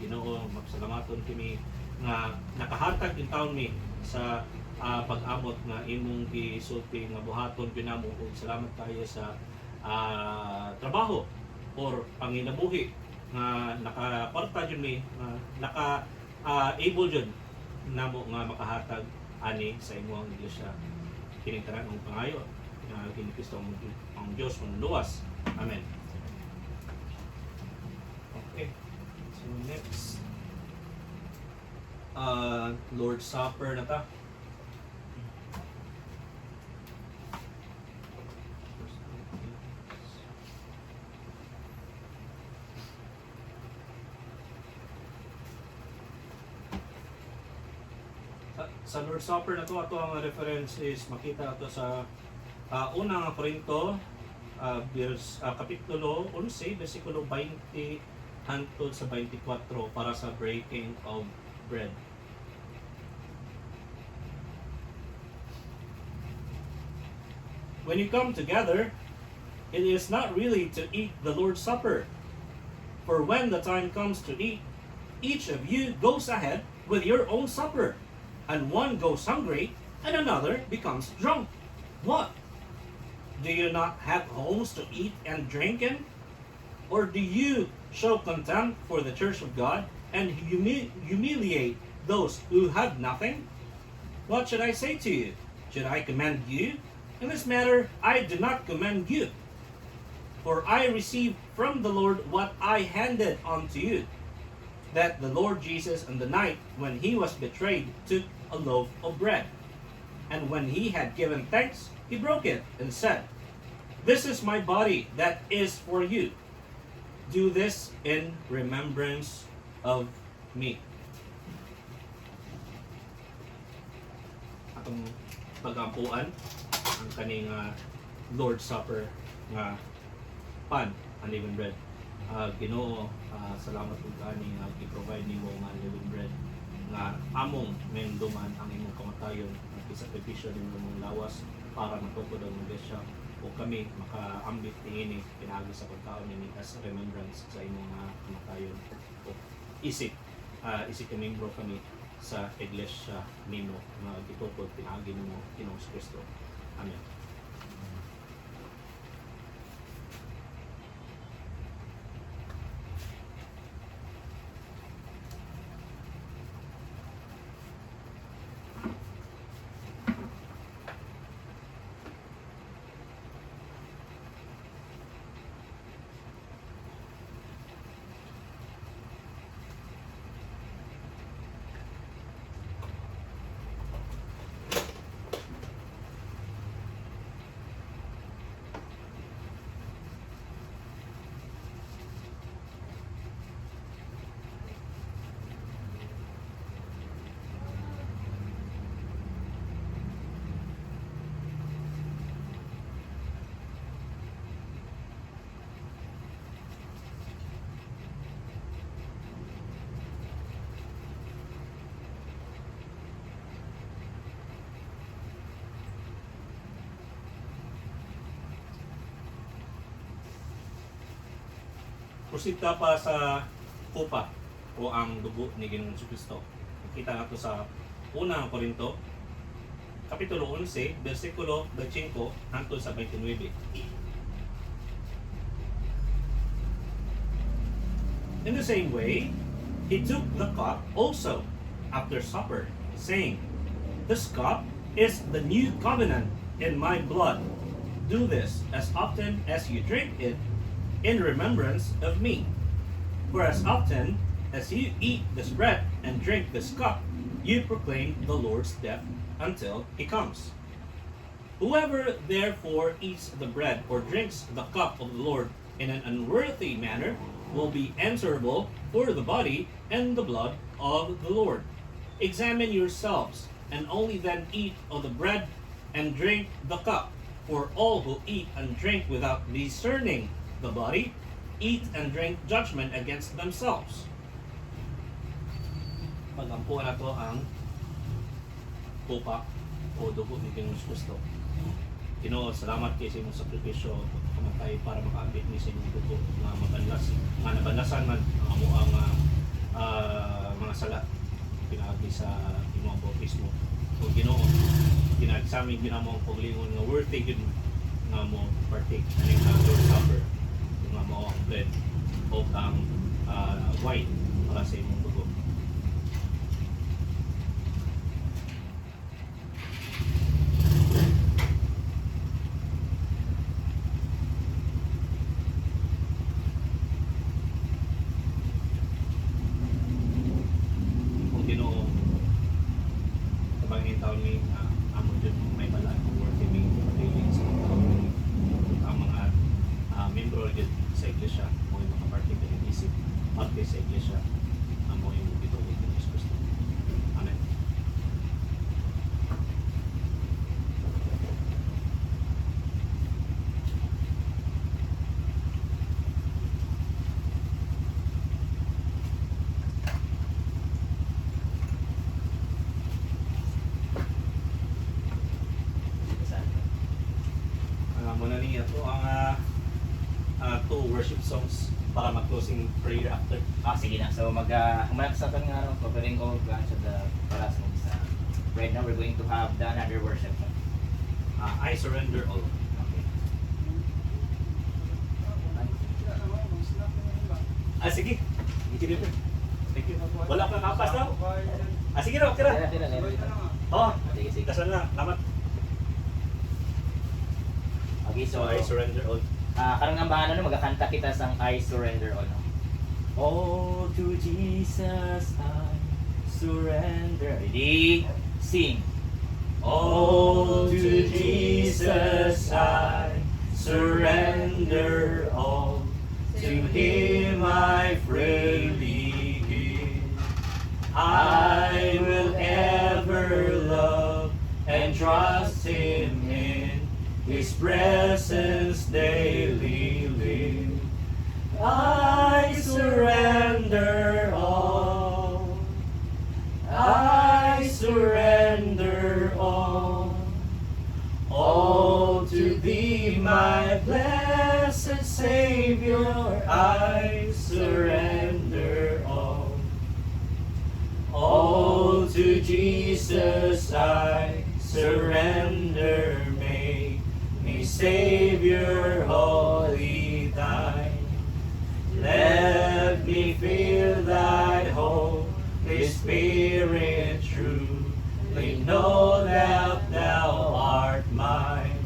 Ginoo, magsalamaton kami nga nakahatag in taon mi sa pag-amot nga imong gisulti nga buhaton pinamo ug salamat kayo sa trabaho or panginabuhi nga nakaporta jud mi nga able jud namo nga makahatag ani sa imong iglesia kining tanan ng pangayo nga kini Kristo ang Dios manluwas. Amen. Okay. So next Lord's Supper na ta. Sa Lord's Supper na to, ato ang reference is makita ato sa unang Korinto, kapitulo 11, versikulo 20 hangtod sa 24 para sa breaking of bread. When you come together, it is not really to eat the Lord's Supper. For when the time comes to eat, each of you goes ahead with your own supper, and one goes hungry, and another becomes drunk. What? Do you not have homes to eat and drink in? Or do you show contempt for the church of God and humiliate those who have nothing? What should I say to you? Should I commend you? In this matter, I do not commend you. For I received from the Lord what I handed on to you, that the Lord Jesus on the night when he was betrayed took a loaf of bread. And when he had given thanks, he broke it and said, "This is my body that is for you. Do this in remembrance of me." Atong pagampuan ang kaning Lord's Supper nga pan, unleavened bread. Ginoo, salamat pud ani nga gi-provide nimo nga unleavened bread nga among menduman ang imong kamatayon at isakripisyo nimo mong lawas para matukod ang iglesia o kami makaambit niini pinaagi sa pagkaon ni as remembrance sa imong kamatayon o isip membro kami sa iglesia nimo nga gitukod pinaagi nimo Ginoong Kristo. Amen. Prosita pa sa kupa o ang dugo ni Ginoong Kristo. Kita nato sa unang Korinto, kapitulo 11, versikulo 25 hangtod sa 29. In the same way, he took the cup also after supper, saying, "This cup is the new covenant in my blood. Do this as often as you drink it in remembrance of me. For as often as you eat this bread and drink this cup, you proclaim the Lord's death until he comes. Whoever therefore eats the bread or drinks the cup of the Lord in an unworthy manner will be answerable for the body and the blood of the Lord. Examine yourselves, and only then eat of the bread and drink the cup. For all who eat and drink without discerning the body, eat and drink judgment against themselves." Pagampuan nato ang kupa o dugo ni Ginoong Kristo. Ginoo, salamat kay sa imong sakripisyo kamatay para makaabot ni sa imong dugo nga mabanlas, nga nabanlasan man ang amo ang mga sala pinaagi sa imong bautismo. O Ginoo, ginagsamin ginamo ang paglingon nga worthy gid nga mo partake aning Lord's Supper. nga mao ang blood o ang wine para sa imong dugo. Kung Ginoo kapag taon ni amo dyan may balaan kung worthy may feelings ang mga membro dyan sa iglesia mo yung mga parte ka isip parte sa iglesia amo yung bituin ng Jesus Cristo. Amen. Muna niya ito ang two worship songs para mag-closing prayer after. Sige na. So humanak sa atin nga ron, preparing all plans of the para sa right now we're going to have the another worship song. I surrender all. Okay. Sige. Sige po. Thank you. Wala kang kapas na? Sige na, tira. Tira. Oh, Sige. dasal na. Salamat. Okay, so I surrender all. karang ang bahala no, magkakanta kita sang I surrender all. No? Oh, to Jesus I surrender. Ready? Sing. Oh, to Jesus I surrender all. To Him I freely give. I will ever love and trust Him in His presence daily live. I surrender all. I surrender all. All to Thee, my blessed Savior, I surrender all. All to Jesus I surrender, make me Savior wholly Thine. Let me feel Thy Holy Spirit truly know that Thou art mine.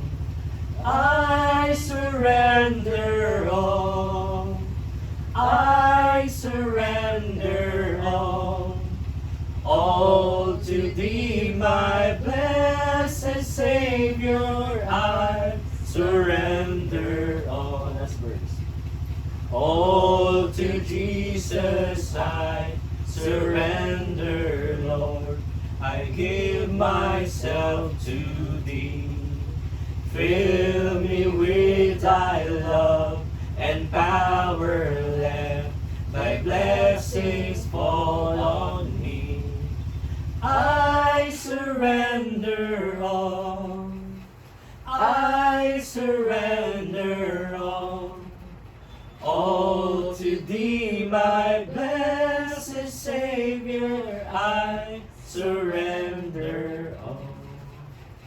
I surrender all. I surrender all. All to Thee, my blessed Savior, I surrender all. Last verse. All to Jesus I surrender, Lord. I give myself to Thee. Fill me with Thy love and power, let Thy blessings fall on me. I surrender all. I surrender all. All to Thee, my blessed Savior, I surrender all.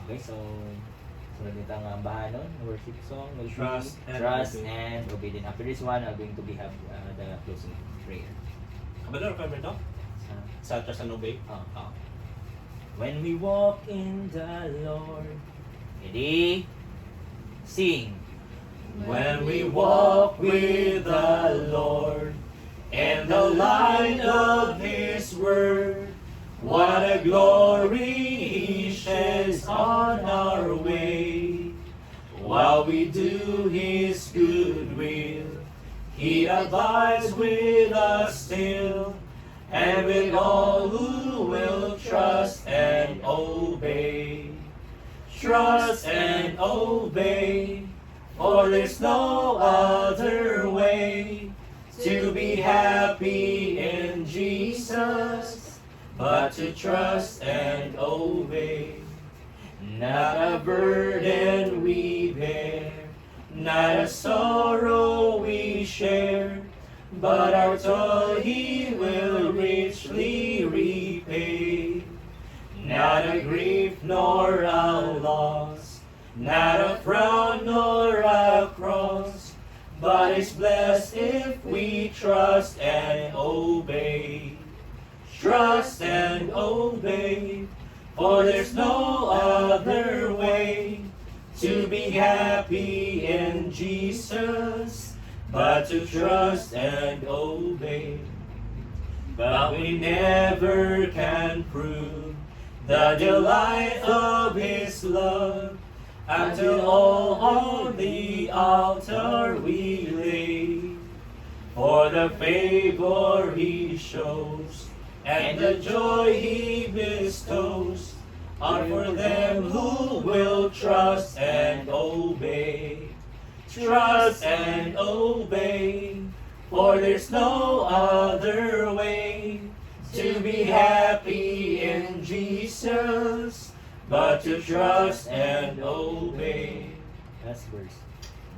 Okay, so sunod nito ang bahanon, worship song, will be Trust and trust obey. and obedience. After this one, I'm going to be have the closing prayer. Kabalo, remember no? Sa Trust and Obey? Oh. When we walk in the Lord, ready, sing. When we walk with the Lord in the light of His Word, what a glory He sheds on our way. While we do His good will, He abides with us still, and with all who will trust and obey. Trust and obey. For there's no other way to be happy in Jesus but to trust and obey. Not a burden we bear, not a sorrow we share, but our toil He will richly repay. Not a grief nor a loss, not a frown nor a cross, but lives blessed if we trust and obey. Trust and obey, for there's no other way to be happy in Jesus but to trust and obey. But we never can prove the delight of His love until all on the altar we lay. For the favor He shows and the joy He bestows are for them who will trust and obey. Trust and obey, for there's no other way to be happy in Jesus but to trust and obey. Last verse.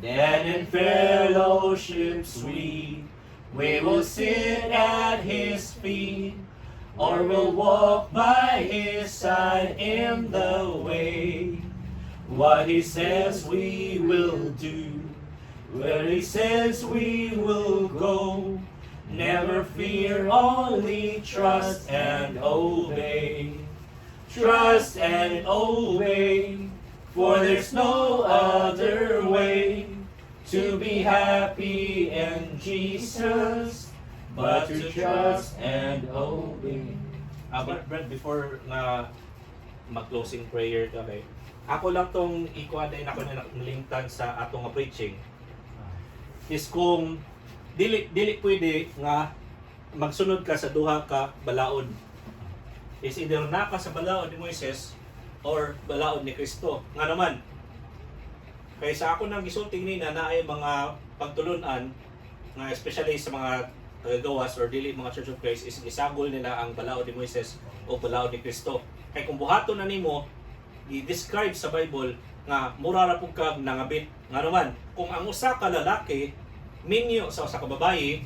Then in fellowship sweet we will sit at His feet, or will walk by His side in the way. What He says we will do, where He says we will go. Never fear, only trust and obey. Trust and obey, for there's no other way to be happy in Jesus but to trust and obey. Brad, before na mag-closing prayer kami, ako lang tong ikuan ako na nalingtan sa atong nga preaching is kung dili pwede nga magsunod ka sa duha ka balaod. Is either naka sa balaod ni Moises or balaod ni Kristo. Nga naman, kaya sa ako nang gisulting ni na ay mga pagtulunan nga especially sa mga tagagawas or dili mga Church of Christ is isagol nila ang balaod ni Moises o balaod ni Kristo. Kay kung buhaton na nimo i-describe sa Bible nga mura ra pud kag nangabit. Nga naman, kung ang usa ka lalaki minyo sa usa ka babaye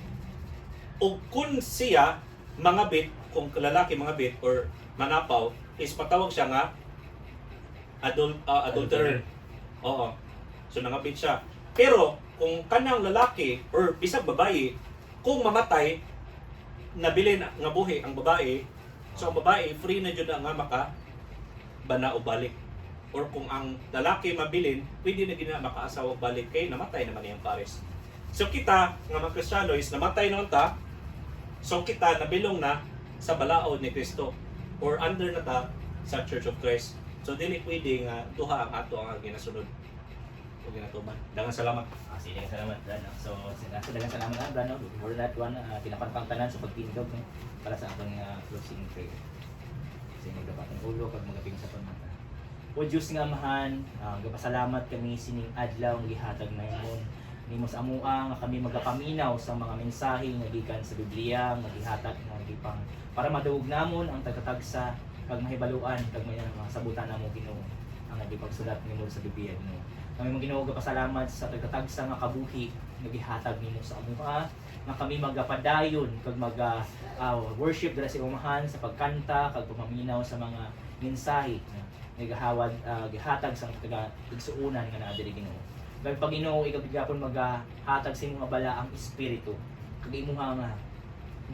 ug kun siya mangabit, kung lalaki mangabit or manapaw is patawag siya nga adulterer. Oo. So nangabit siya. Pero kung kanang lalaki or bisag babae kung mamatay nabilin nga buhi ang babae, so ang babae free na jud nga maka bana o balik. Or kung ang lalaki mabilin, pwede na gina makaasawa balik kay namatay naman iyang pares. So kita nga mga Kristiyano is namatay naman ta. So kita nabilong na sa balaod ni Kristo or under na ta sa Church of Christ. So dili pwede nga duha ang ato ang ginasunod o ginatuman. Daghang salamat. Sige, salamat Brad. So, daghang salamat na Brad. Before that one, tinapan tanan sa pagtindog para sa atong closing prayer. Kasi magdapat ang ulo kag magaping sa pamata. O Diyos nga amahan, gapasalamat kami sining adlaw nga gihatag namon nimo sa amua nga kami magapaminaw sa mga mensahe nga gikan sa Biblia nga gihatag nga gipang para maduog namon ang tagatagsa kag mahibaluan kag may mga sabutan namo Ginoo ang gipagsulat nimo sa Biblia no. Kami mo Ginoo gapasalamat sa tagatagsa nga kabuhi nga gihatag nimo sa amua nga kami magapadayon kag worship dira sa umahan sa pagkanta kag pamaminaw sa mga mensahe nga gihatag sa taga-igsuunan nga naa diri Ginoo. Kag pag Ginoo ikaw gigapon maghatag sa imong bala ang espiritu kag imuha nga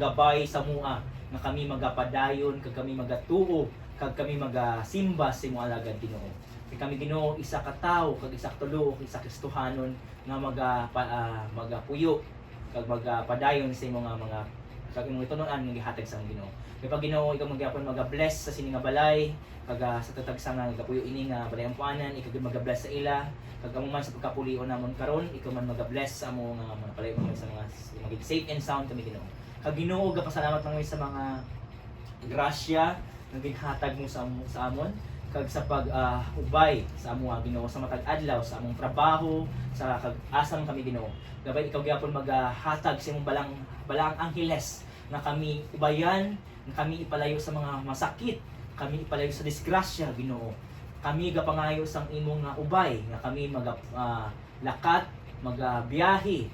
gabay sa mua nga kami magapadayon kag kami magatuo kag kami magasimba sa imong alagad Ginoo. Kay kami Ginoo isa ka tawo kag isa ka tulo isa Kristohanon nga magapuyo kag magapadayon sa imong mga kag imong itunon-an nga gihatag sa Ginoo. Kay pag Ginoo ikaw magyapon maga-bless sa sini nga balay kag sa tatagsa nga gapuyo ini nga balay ampuanan ikaw maga-bless sa ila kag amo man sa pagkapulion namon karon ikaw man maga-bless sa amo nga mga balay mo sa mga maging safe and sound kami Ginoo. Kag Ginoo gapasalamat lang sa mga grasya nga ginhatag mo sa amon kag sa ubay sa amo Ginoo sa matag adlaw sa among trabaho sa kag asam kami Ginoo. Gabay ikaw gyapon maghatag sa imong balang angheles na kami ubayan, na kami ipalayo sa mga masakit, kami ipalayo sa disgrasya Ginoo. Kami gapangayo sang imong ubay nga kami lakat, magabiyahe,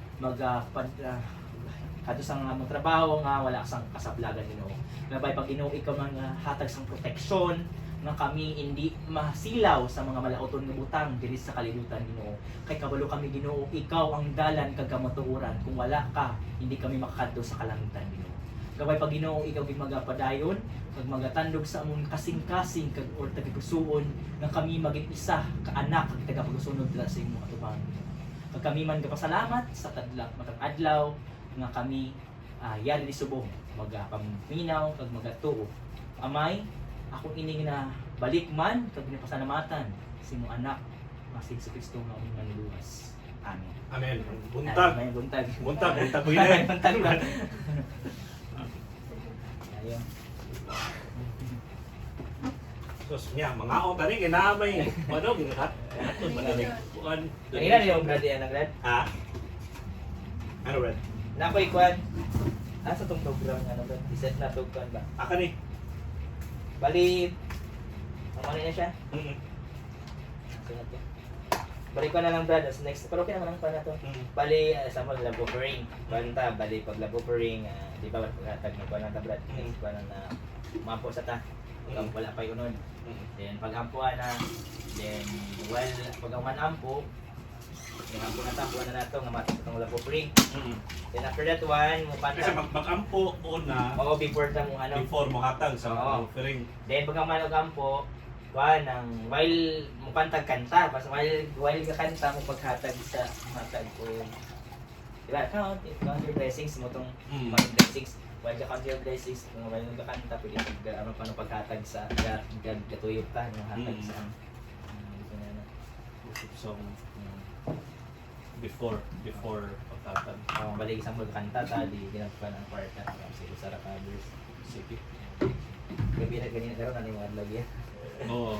kadto sang among trabaho nga wala sang kasablagan Ginoo. Gabay pag Ginoo ikaw man hatag sang proteksyon nga kami hindi masilaw sa mga malauton nga butang diri sa kalibutan Ginoo. Kay kabalo kami Ginoo, ikaw ang dalan kag kamatuoran. Kung wala ka, hindi kami makakadto sa kalangitan Ginoo. Gabay pa Ginoo, ikaw gid magapadayon kag magatandog sa among kasing-kasing kag or tagapusuon nga kami maging isa ka anak kag tagapagsunod dira sa imong atubangan Ginoo. Kag kami man gapasalamat sa matag adlaw nga kami yari di subong magapaminaw kag magatuo. Amay, akong ining na balik man kag ginapasalamatan sa imong anak nga si Kristo nga among manluwas. Amen. Amen. Buntag. May buntag. Buntag ko yun. Buntag ba? Ayun. Sos niya, mga o tani ginamay. Ano ginahat? Aton madami. Kuan. Kanina niyo yung brad yan ang brad. Ha? Ano Brad? Nakoy kwan. Sa tong program ano ba? Iset na tong kwan ba? Aka ni. Bali ang mali na siya. Mm. Sunod ko. Balik ko na lang brad, as next. Pero okay naman ang kwan na to. Bali, sample love offering. Banta, bali pag love offering, di ba pagkatag na kwan na ta brad? Next kwan na mampo sa ta. Pag wala pa yun nun. Then pag ampuan na, then while pag ang manampo, yung ampo na tampuan na nato nga matik itong love offering. Then after that one, mo Kasi panta. mag-ampo una Oo, before ta mo ano. before mo hatag sa Oo. offering. Then pag ang manog ampo, kuan ang while mo pantag kanta, basta while ka kanta mo paghatag sa matag ko. Diba? Count your blessings mo tong Mm. mga blessings. While ka count your blessings, kung while ka kanta, pwede ano paano paghatag sa gatuyok ka, yung hatag Mm. sa Worship song before pagtatag. balik isang kanta, tali, ginagawa ng kwarta, kasi usara covers. Sige. Gabi na ganyan, pero ano yung adlag yan? Oo.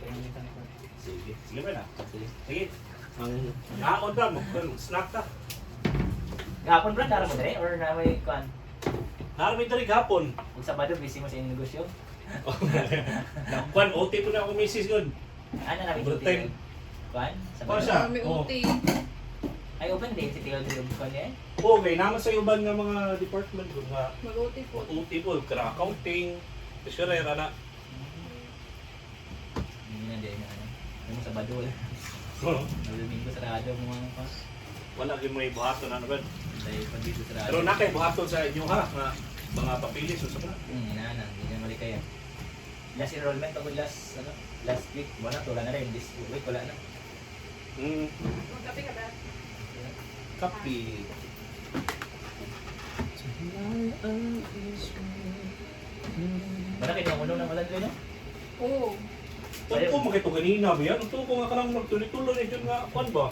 Kalimutan ko. Sige. Sige ba na? Sige. Sige. Ang naon ba mo? Snack ta. Gapon bro, dara mo na or na may kuan? Harami dali gapon. Kung Sabado, busy mo sa inyong negosyo? Kwan OT po na ako misis gon. Ano na may Full duty time. yun? Kuan? Kuwan Sabado? siya. May Oo. uti. Ay, open day, si Tio Dilog ko niya eh. Oo, may naman sa iban nga mga department ko nga Mag-uti po. OT po, kara accounting, treasurer ana. Hindi na din, ano. Yung mo Sabado, wala. Oo. Domingo sarado mo mga pa. Wala gyud may buhaton ano ba? Dahil pag dito sarado. Pero na kay buhaton sa inyo ha nga mga papilis so sa Inana, hindi na mali kayo. Last enrollment ako last week. Wala, wala na rin. This week, wala na. Magkape ka ba? Kapi. Wala kayo ng unong wala doon, no? Oo. Ito mo kito ganina ba yan? Ito ko nga kanang magtuloy-tuloy na dyan nga kwan ba?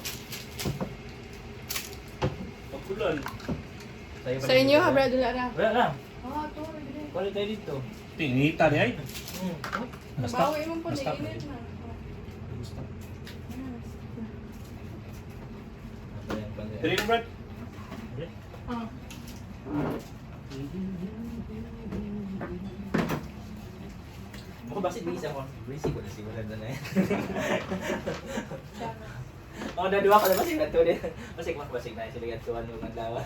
Pagkulan. Sa inyo ha, brad, wala ra. Wala lang. Ah, ito. hindi. Wala tayo dito. Tingita niya ay. Bawi mo po, Basta. nainit na. Basta. Basta. Dili Brad. Ah. Ako basit bisa ko. Busy ko na siguro na eh. Siya na. Oh, nadua ko na basig na to din. Basig mas basig na sila yung tuwan ng adlaw.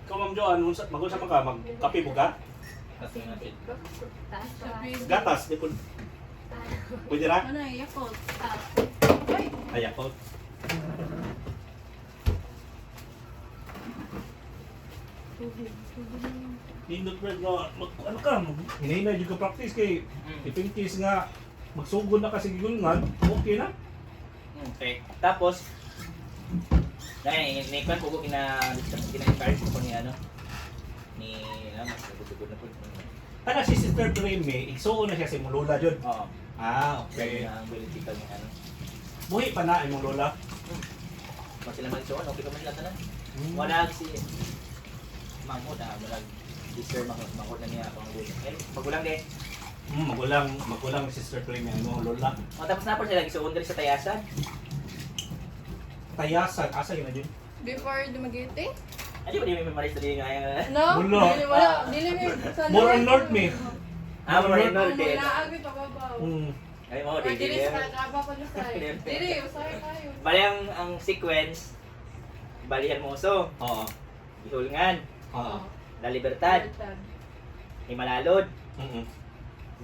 Ikaw Ma'am Joan, mag-usap ka, magkape mo ka? Kasi nga fit. Sa pin. Gatas, di po. Pwede ra? Ano, Yakult. Ay! Ayak ko. Tubig. Nindot Brad nga, ano ka, hinay na ka practice kay ipingkis nga magsugod na kasi gigulngan, okay na? Okay. Tapos, dahil may-kwan po ko kina-encourage ko ni ano, ni, mas nagusugod na po. Tara si Sister Preme, igsuon na siya si Mulula Jod. Oo. Ah, Kaya okay. ang political ni ano. Buhi pa na imong lola. Kung sila mag-show, okay ka man sila tanan. Wala si Mahmoud wala si Sir Mahmoud na niya ako ang gulo. Eh, magulang din. Magulang si Sister Preme imong lola. O tapos na po sila gisuon diri sa Tayasan. Tayasan, asa yun na Jud? Before Dumaguete? Ano ba di may memories diri nga No? Wala. Wala. Dili may sa More on north me. more in north din. Wala, agri pababaw. Ay mo Or di dili di. sa Kaba pa na tayo. Dili, usay tayo. Bali ang sequence balihan mo uso. Oo. Ihulngan, Ah. La Libertad, Himalalod,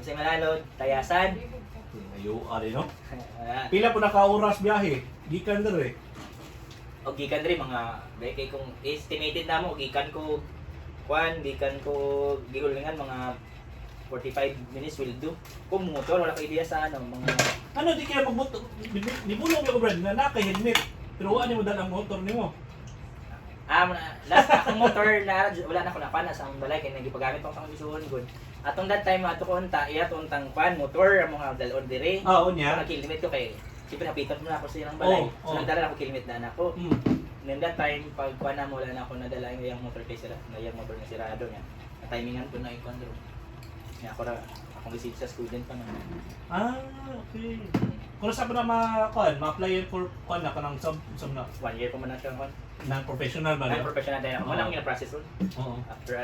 sa Himalalod, Tayasan. Ayo, ari no. Ah, Pila po naka-oras biyahe? Gikan dire. o gikan rin mga kay kung estimated na mo gikan ko gihulngan mga 45 minutes will do. Kung motor wala ka ideya sa ano mga Ano di kaya magmotor? Di mo ko brad na naka-helmet. Pero wala mo dala ang motor nimo. last akong motor na wala na ko napan sa akong balay kay nagipagamit pa sa akong isuon gud. Atong that time ato ko unta iya tuntang pan motor ang mga dalon dire. Ah, unya. Ang kilimit ko kay siyempre hapitan mo na ako sa ilang balay. Oh, So oh. nagdala ako kilimit na ako. Mm. Then that time, pag kuha na mo, wala na ako nadala yung motor kay sila, na yung motor na sirado niya. Na-timingan ko na yung kondro. Kaya ako na, akong receive sa student pa naman. Ah, okay. Kung sa pa na ma-apply for na kanang sub na 1 year pa man na siya kon. non-professional ba? no? Non-professional dahil ako. Wala akong gina-process ron. Oo. After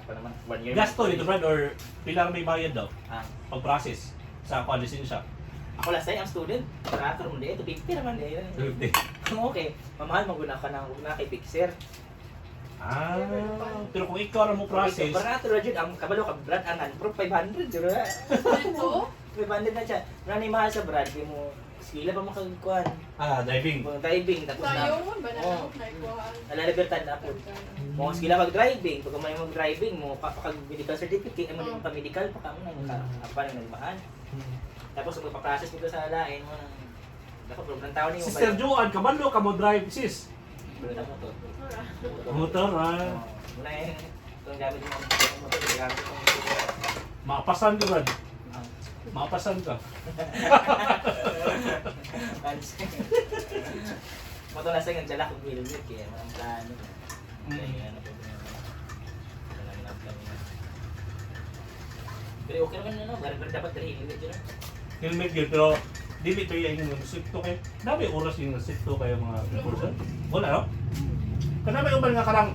pa naman, 1 year. Gasto dito brad or pila may bayad daw Ah, pag-process sa lisensya? ako last time, ang student. Operator mo din, 250 naman din. Okay, mamahal maguna ka ng una kay Pixer. Ah, pero kung ikaw ra mo process, Operator na dyan, ang kabalo ka, Brad, ang pro 500, dito na. Ito? 500 na siya. Wala na yung mahal sa Brad, di mo, skila pa makagkuhan. driving. Kung driving, tapos na. Sayo mo ba na Oo. naikuhaan? Ala libertad na po. Mo skila mag-driving, pag may mag-driving mo, pag medical certificate, mo yung pa-medical pa ka mo nang apa nang nagmahal. Tapos pag pa-process dito sa lain mo nang dapat ng tao ni mo. Sister Joanne, kabalo ka mo drive sis. Pero na mo to. Motor Muna eh. Itong gamit mo ang motor, gamit mo. Maapasan ka brad. Maapasan ka. Motor na sa nagdala kong helmet kaya ang plano. Kaya ano po. Pero okay naman ano, pero dapat dali helmet yun. Helmet yun, pero dili to yung nasipto kayo. Dami oras yung nasipto kayo mga person. Wala no? Kanami uban nga karang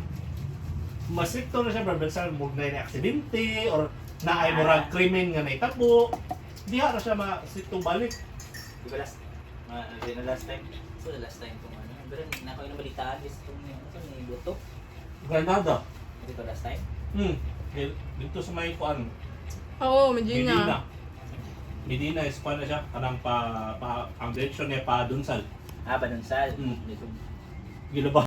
masipto na siya brad sa mug na aksidente or naay mo ra krimen nga naitabo. Diha ra siya masipto balik. Di ba last time? So the last time kung ano, pero nako yung balitaan is kung may buto. Granada. Dito last time. Dito sa may kuan. Oo, Medina. Medina. Medina is kuan na siya kanang ang direction niya pa Dunsal. Banunsal. Mm. Dito. Gilaba.